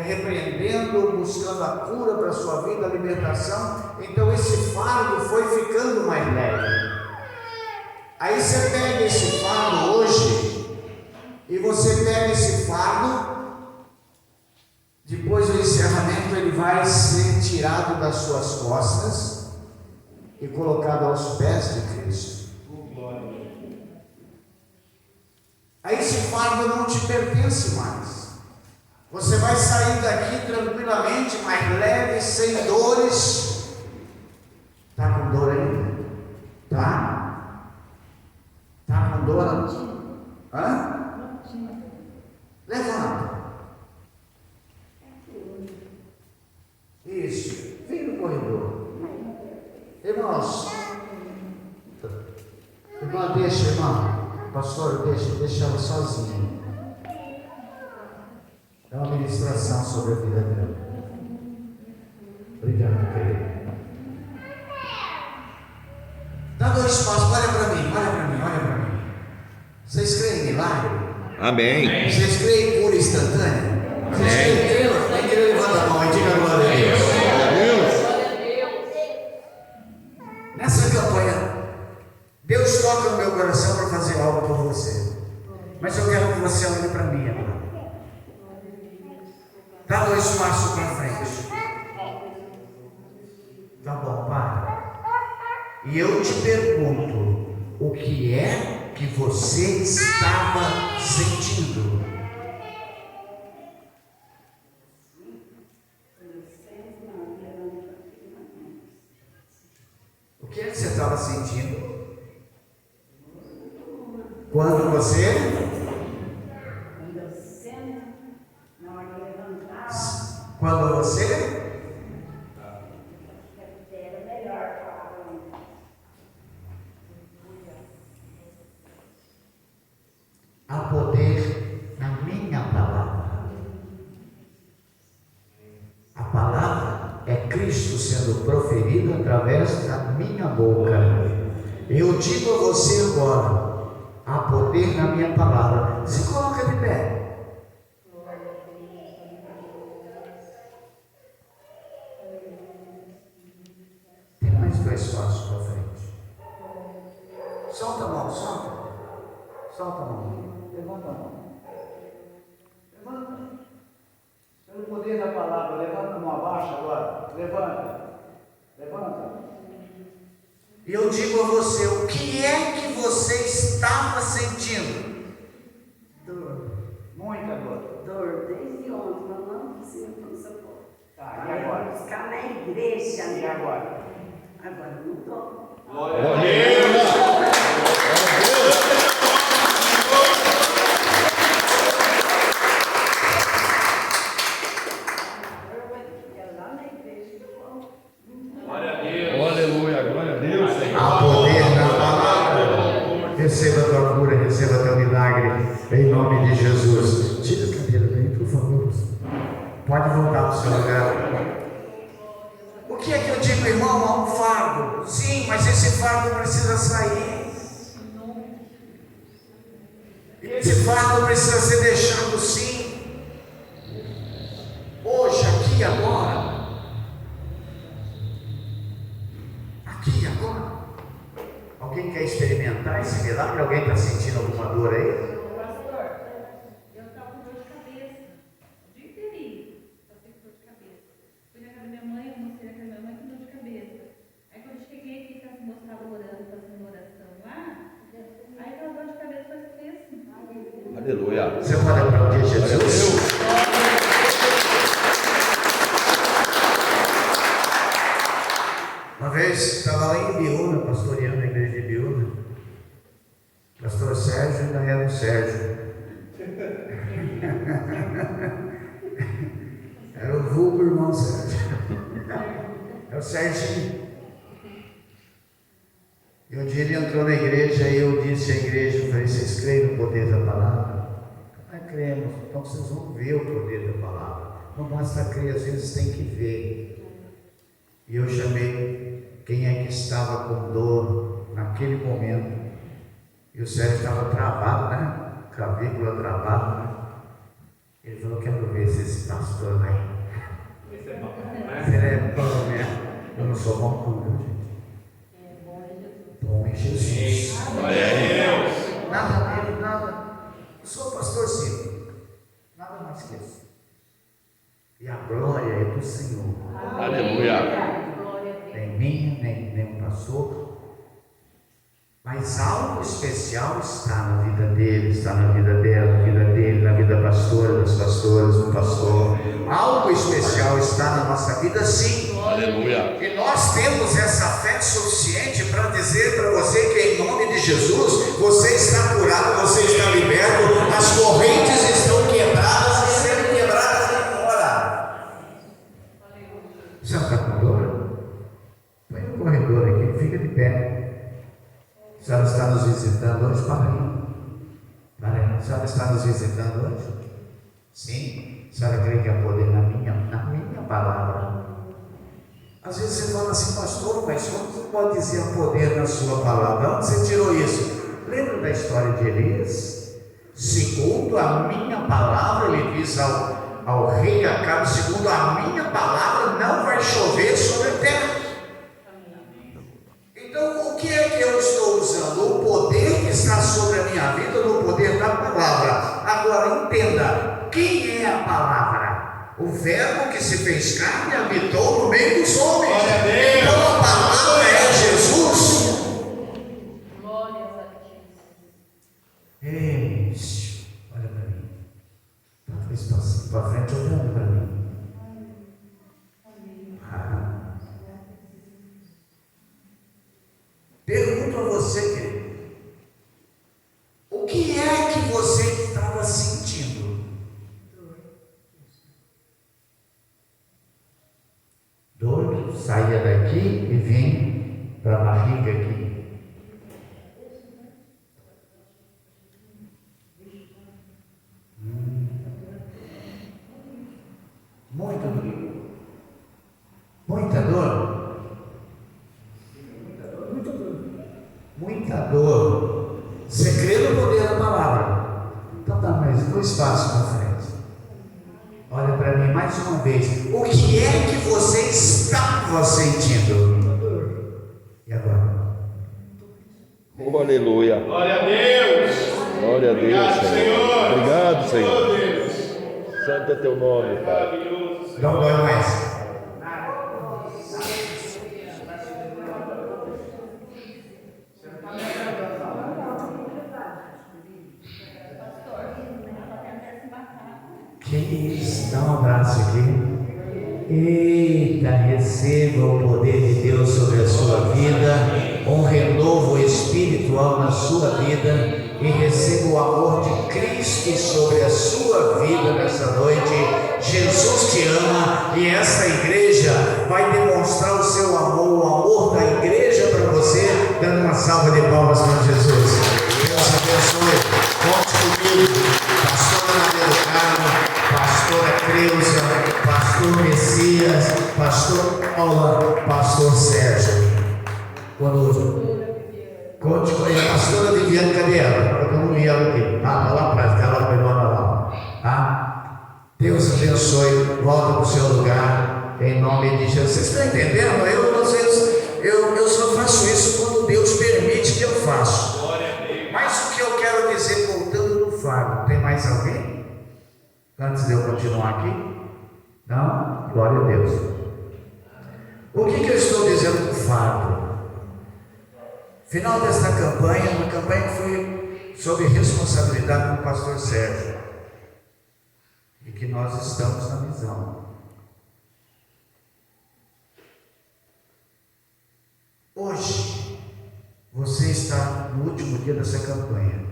repreendendo, buscando a cura para a sua vida, a libertação. Então esse fardo foi ficando mais leve. Aí você pega esse fardo hoje, e você pega esse fardo, depois do encerramento ele vai ser tirado das suas costas e colocado aos pés de Cristo. Aí esse fardo não te pertence mais. Você vai sair daqui tranquilamente, mais leve, sem dores. Está com dor ainda? Tá? Está com dor? Hã? Levanta. Isso. Vem no corredor. Irmãos. Irmã, deixa, irmã. Pastor, deixa ela sozinha. É uma ministração sobre a vida dela. Obrigado, querido. Dá dois passos, olha para mim, olha para mim, olha para mim. Vocês creem em milagre? Amém. Vocês creem em cura instantânea? Vocês creem em Deus? Quem quer levantar a mão e diga glória a Deus. Nessa campanha, Deus toca no meu coração para fazer algo por você. Mas eu quero que você olhe para mim agora. Dá dois passos para frente. Tá bom, Pai. E eu te pergunto, o que é que você estava sentindo? O que é que você estava sentindo? Quando você? Quando você? Há poder na minha palavra. A palavra é Cristo sendo proferido através da minha boca. Eu digo a você agora, há poder na minha palavra. Se coloca de pé. Tem mais dois passos para frente. Solta a mão, solta. Solta a mão. Levanta a mão. Levanta. Pelo poder da palavra, levanta a mão abaixo agora. Levanta. Levanta. E eu digo a você, o que é que você estava sentindo? Dor. Muita dor. Dor desde ontem, mas não consigo socorro. Tá, e agora? Buscar na igreja. E agora? Agora não estou. Glória a Deus. Lá na igreja. Glória a Deus. Aleluia. Glória a Deus, Senhor. Há poder na palavra. Receba a tua cura, receba o teu milagre, em nome de Jesus. Tira a cadeira daí, por favor. Pode voltar para o seu lugar. O que é que eu digo, irmão? Há um fardo. Sim, mas esse fardo precisa sair. Esse fardo precisa ser deixado sim. Hoje, aqui e agora. Aqui e agora. Alguém quer experimentar esse milagre? Alguém está sentindo alguma dor aí? Pastor, eu estava com dor de cabeça o dia inteirinho. Só sei com dor de cabeça. Fui na casa da minha mãe, eu mostrei na casa da minha mãe com dor de cabeça. Aí quando eu cheguei aqui, que as moças estavam orando, fazendo oração lá, aí aquela dor de cabeça foi assim. Aleluia. Você pode aplaudir Jesus? Uma vez estava lá em Biúna, pastoreando a igreja de Biúna. Pastor Sérgio ainda era o Sérgio. Era o vulgo irmão Sérgio. É o Serginho. E um dia ele entrou na igreja e eu disse à igreja, eu falei, vocês creem no poder da palavra? Cremos, então vocês vão ver o poder da palavra. Não basta crer, às vezes tem que ver. E eu chamei quem é que estava com dor naquele momento. E o Sérgio estava travado, né? Clavícula travada, né? Ele falou, quero ver se esse pastor vai. Esse é bom, Ele é bom, né? Eu não sou bom com gente. Bom em Jesus. Glória a Deus. Nada dele, nada. Eu sou pastor Ciro. Nada mais que isso. E a glória é do Senhor. Aleluia. Nem minha, nem o pastor. Mas algo especial está na vida dele, está na vida dela, na vida dele, na vida pastora, das pastoras, do pastor. Algo especial está na nossa vida, sim. Aleluia. E nós temos essa fé suficiente para dizer para você que em nome de Jesus, você está curado, você está liberto, as correntes estão quebradas e serem quebradas agora. Você não está com dor? Põe no corredor aqui, fica de pé. A senhora está nos visitando hoje? Para aí. A senhora está nos visitando hoje? Sim, a senhora crê que há poder na minha palavra? Às vezes você fala assim, pastor, mas como você pode dizer há poder na sua palavra? Onde você tirou isso? Lembra da história de Elias? Segundo a minha palavra, ele diz ao rei Acabe, segundo a minha palavra, não vai chover sobre a terra. Então, o que é que eu estou usando? O poder que está sobre a minha vida, no poder da palavra. Agora, entenda, quem é a palavra? O verbo que se fez carne e habitou no meio dos homens. Então, a palavra é Jesus. Ei, olha para mim. Talvez passe para frente olhando para mim. Pergunto a você, querido, o que é que você estava sentindo? Dor que saía daqui e vem para a barriga aqui. Muita dor. Muita dor. Muita dor. Você crê no poder da palavra? Então tá, mas 2 passos na frente. Olha para mim mais uma vez. O que é que você estava sentindo? E agora? Oh, aleluia. Glória a Deus. Glória a Deus, Obrigado, Senhor. Obrigado, Senhor. Oh, Deus. Santo é teu nome, Pai. Maravilhoso, Senhor. Não dói mais. Que isso? Dá um abraço aqui. Eita, receba o poder de Deus sobre a sua vida, um renovo espiritual na sua vida e receba o amor de Cristo sobre a sua vida nessa noite. Jesus te ama e essa igreja vai demonstrar o seu amor, o amor da igreja para você, dando uma salva de palmas para Jesus. Deus abençoe. Conte comigo, pastora Maria do Carmo, pastora Creuza, pastor Messias, pastor Paula, pastor Sérgio. Conosco. Conte com ele, pastora Viviane, cadê ela? Eu não vi ela aqui. Tá lá atrás, ela vai lá. Tá? Deus abençoe, volta para o seu lugar, em nome de Jesus. Vocês estão entendendo? Eu só faço isso quando Deus permite que eu faça. Mas o que eu quero dizer, voltando no fardo, tem mais alguém? Antes de eu continuar aqui? Não? Glória a Deus. O que eu estou dizendo do fardo? Final desta campanha, uma campanha que foi sob responsabilidade do pastor Sérgio, e que nós estamos na missão. Hoje, você está no último dia dessa campanha,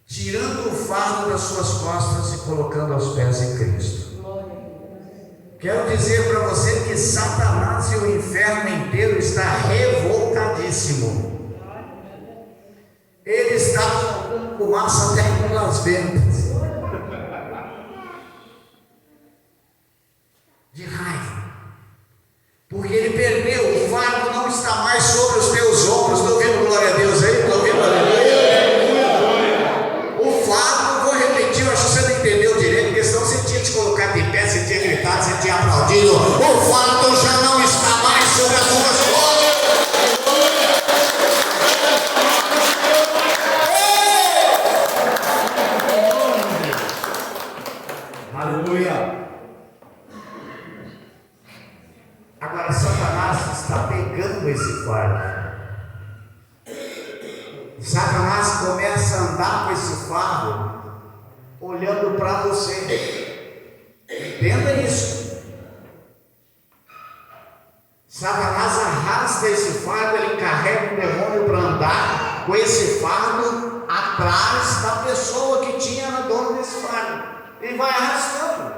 tirando o fardo das suas costas e colocando aos pés de Cristo. Quero dizer para você que Satanás e o inferno inteiro está revoltadíssimo. Ele está soltando fumaça até pelas ventas, de raiva, porque ele perdeu. O fardo não está mais sobre os teus ombros. Estou ouvindo glória a Deus aí? Estou ouvindo aleluia? O fardo, não vou repetir, eu acho que você não entendeu direito, porque senão você tinha te colocado de pé, você tinha gritado, você tinha aplaudido. O fardo já não está mais sobre as tuas costas. Aleluia. Agora Satanás está pegando esse fardo. Satanás começa a andar com esse fardo, olhando para você. Entenda isso. Satanás arrasta esse fardo, ele carrega o demônio para andar com esse fardo atrás da pessoa que tinha na dona desse fardo. Ele vai arrastando.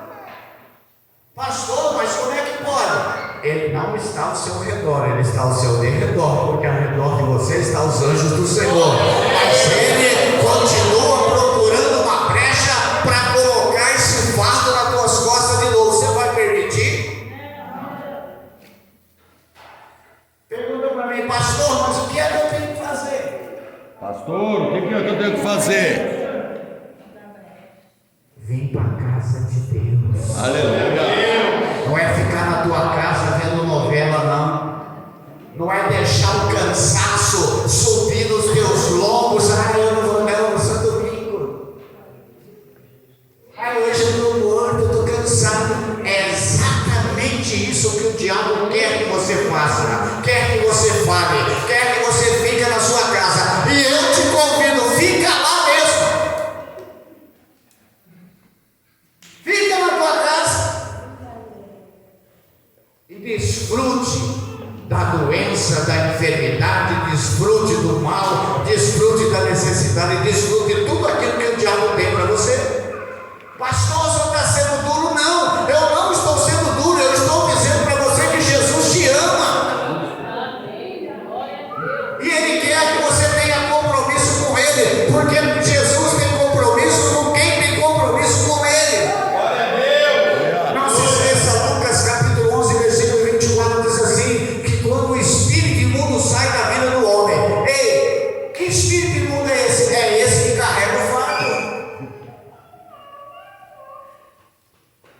Pastor, mas como é que pode? Ele não está ao seu redor, ele está ao seu derredor, porque ao redor de você estão os anjos do Senhor. Mas ele continua procurando uma brecha para colocar esse de Deus. Aleluia. Não é ficar na tua casa vendo novela, não. Não é deixar o cansaço subir nos teus lombos. Eu não vou não, só domingo. Hoje eu estou morto, eu estou cansado. É exatamente isso que o diabo quer que você faça, quer que você fale, quer que você fique na sua casa. E eu te convido, fica lá mesmo. Fica na tua casa e desfrute da doença, da enfermidade, desfrute do mal, desfrute da necessidade, desfrute de tudo aquilo que o diabo tem para você. Pastor, você está sendo duro? Não, eu não estou sendo duro, eu estou dizendo para você que Jesus te ama. E Ele quer que você tenha compromisso com Ele, porque Jesus tem compromisso com quem tem compromisso com Ele. Não se esqueça, Lucas capítulo 11, versículo 24 diz assim, que quando o espírito imundo sai da vida do homem, ei, que espírito imundo é esse? É esse que carrega o fardo.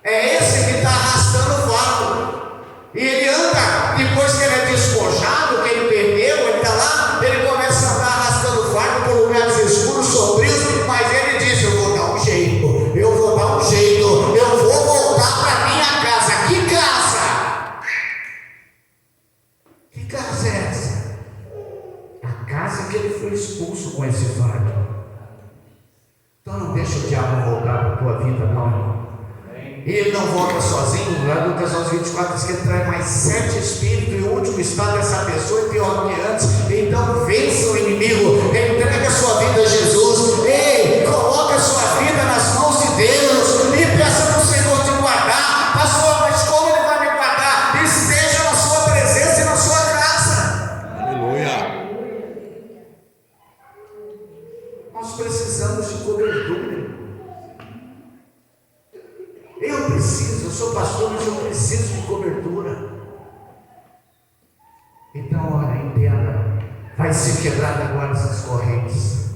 É esse que está arrastando o fardo. E ele anda, depois que ele é despojado, que ele perdeu, ele está lá, ele começa a andar arrastando o fardo por lugares escuros, sombrios, mas ele diz, eu vou dar um jeito, eu vou dar um jeito, eu vou voltar para minha casa. Que casa? Que casa é essa? A casa que ele foi expulso com esse fardo. Então não deixa o diabo voltar para a tua vida, não, irmão. E ele não volta sozinho. Lá Lucas 11, 24 diz que ele traz mais 7 espíritos, e o último estado dessa pessoa é pior do que antes. Então vença o inimigo, entrega a sua vida a Jesus. Ei, coloca a sua vida nas mãos de Deus e peça para o Senhor te guardar. Pastor, mas como Ele vai me guardar? Esteja na sua presença e na sua casa. Aleluia. Nós precisamos de cobertura. Eu sou pastor, mas eu preciso de cobertura. Então, olha, entenda, vai ser quebrada agora essas correntes,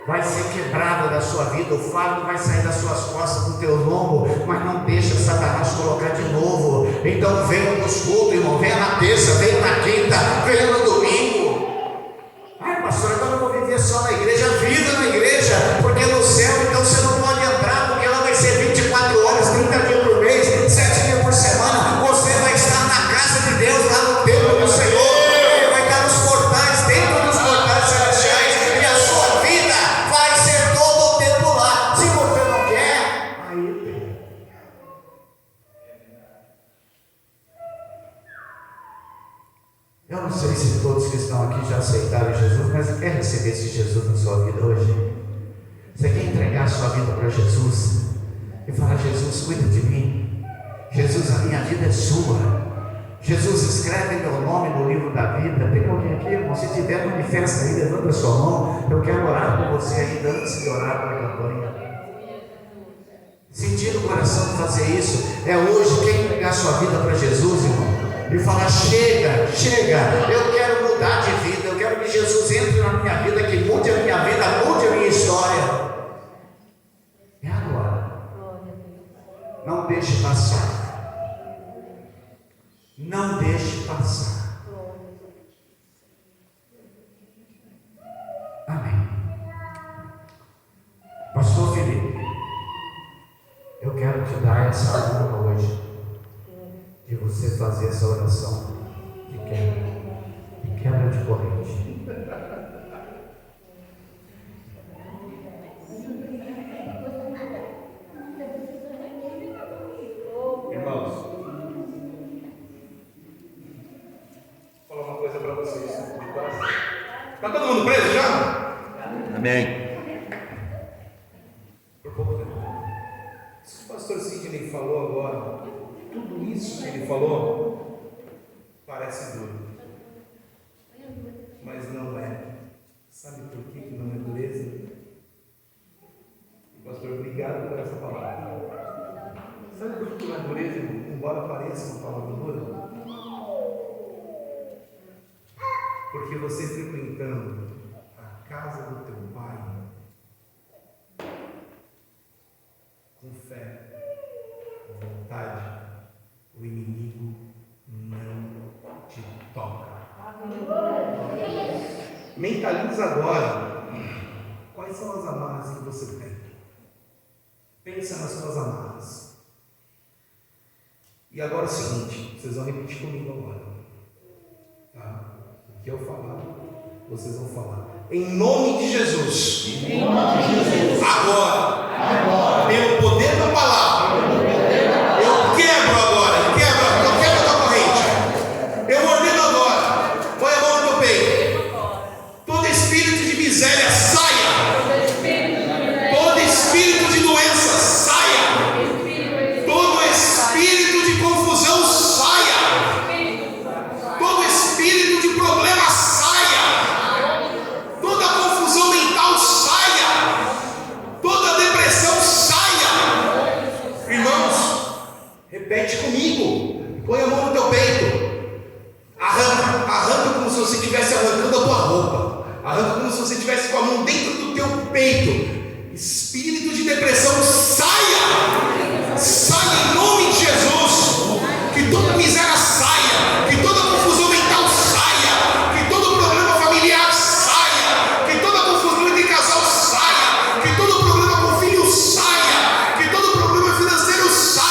vai ser quebrada da sua vida, o fardo vai sair das suas costas, do teu lombo, mas não deixa Satanás colocar de novo. Então venha nos cultos, irmão, venha na terça, venha na quinta, venha no domingo. Ai, pastor, agora eu vou viver só na igreja. Viva na igreja, porque no céu então você não pode entrar, porque ela vai ser 24 horas, 30 dias por mês, 7 dias por semana. Você vai estar na casa de Deus, lá no templo do Senhor. Ele vai estar nos portais, dentro dos portais celestiais, e a sua vida vai ser todo o tempo lá. Se você não quer, aí tem. Eu não sei se todos que estão aqui já aceitaram Jesus, mas quer receber esse Jesus na sua vida hoje? Você quer entregar a sua vida para Jesus e falar: Jesus, cuida de mim. Jesus, a minha vida é sua. Jesus, escreve meu nome no livro da vida. Tem alguém aqui, irmão? Se tiver, manifesta aí, levanta a sua mão. Eu quero orar por você ainda antes de orar pela campanha. Sentir no coração de fazer isso. É hoje. Quer entregar a sua vida para Jesus, irmão? E falar: chega, eu quero mudar de vida, eu quero que Jesus entre na minha vida, que mude a minha vida, mude a minha história. É agora. Não deixe passar. Não deixe passar. Amém. Pastor Felipe, eu quero te dar essa honra hoje, de você fazer essa oração de quebra de corrente. Irmãos, vou falar uma coisa para vocês de coração. Está todo mundo preso já? Amém. Por pouco tempo. Isso que o pastor Sidney falou agora, tudo isso que ele falou, parece duro. Mas não é. Sabe por que não é dureza? Pastor, obrigado por essa palavra. Sabe por que não é dureza, embora pareça uma palavra dura? Porque você frequentando a casa do teu pai com fé, autoridade, o inimigo não te toca. Mentaliza agora quais são as amarras que você tem. Pensa nas suas amarras. E agora é o seguinte, vocês vão repetir comigo agora. Tá? O que eu falar, vocês vão falar. Em nome de Jesus. Em nome de Jesus. Agora. Pelo poder da palavra. Eu quebro agora. Eu quebro a tua corrente. Eu ordeno agora. Põe a mão no teu peito. Todo espírito de miséria saia. Todo espírito de doença saia. Todo espírito de confusão saia. Todo espírito de problema saia. Toda confusão mental saia. Toda depressão saia. Irmãos, repete comigo. Põe a mão no teu peito. Arranca como se você estivesse arrancando a tua roupa. Arranca como se você estivesse com a mão dentro do teu peito. Espírito de depressão saia. Saia em nome de Jesus. Que toda miséria saia. Que toda confusão mental saia. Que todo problema familiar saia. Que toda confusão entre casal saia. Que todo problema com filho saia. Que todo problema financeiro saia.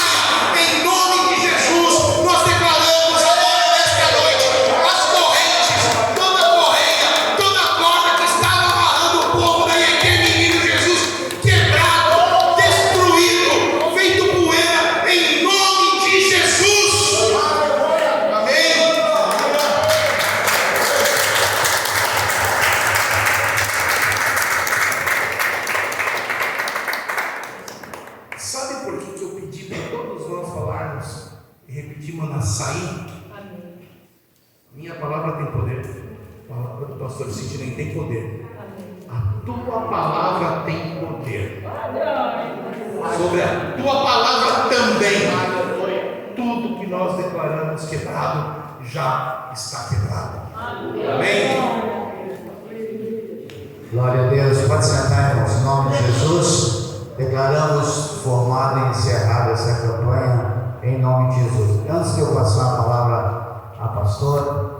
Em nome de Jesus, nós declaramos agora nesta noite as correntes, toda correia, toda corda que estava amarrando o povo da IEQ, menino Jesus, quebrado, destruído, feito poeira, em nome de Jesus. Amém. Sabe por que eu pedi para todos nós falarmos e repetirmos na sair? Minha palavra tem poder. A palavra do pastor Sidney tem poder. A tua palavra tem poder. Sobre a tua palavra também. Tudo que nós declaramos quebrado já está quebrado. Amém? Glória a Deus. Pode sentar, irmãos. Em nome de Jesus, declaramos formada e encerrada essa campanha em nome de Jesus. Antes de eu passar a palavra à pastora,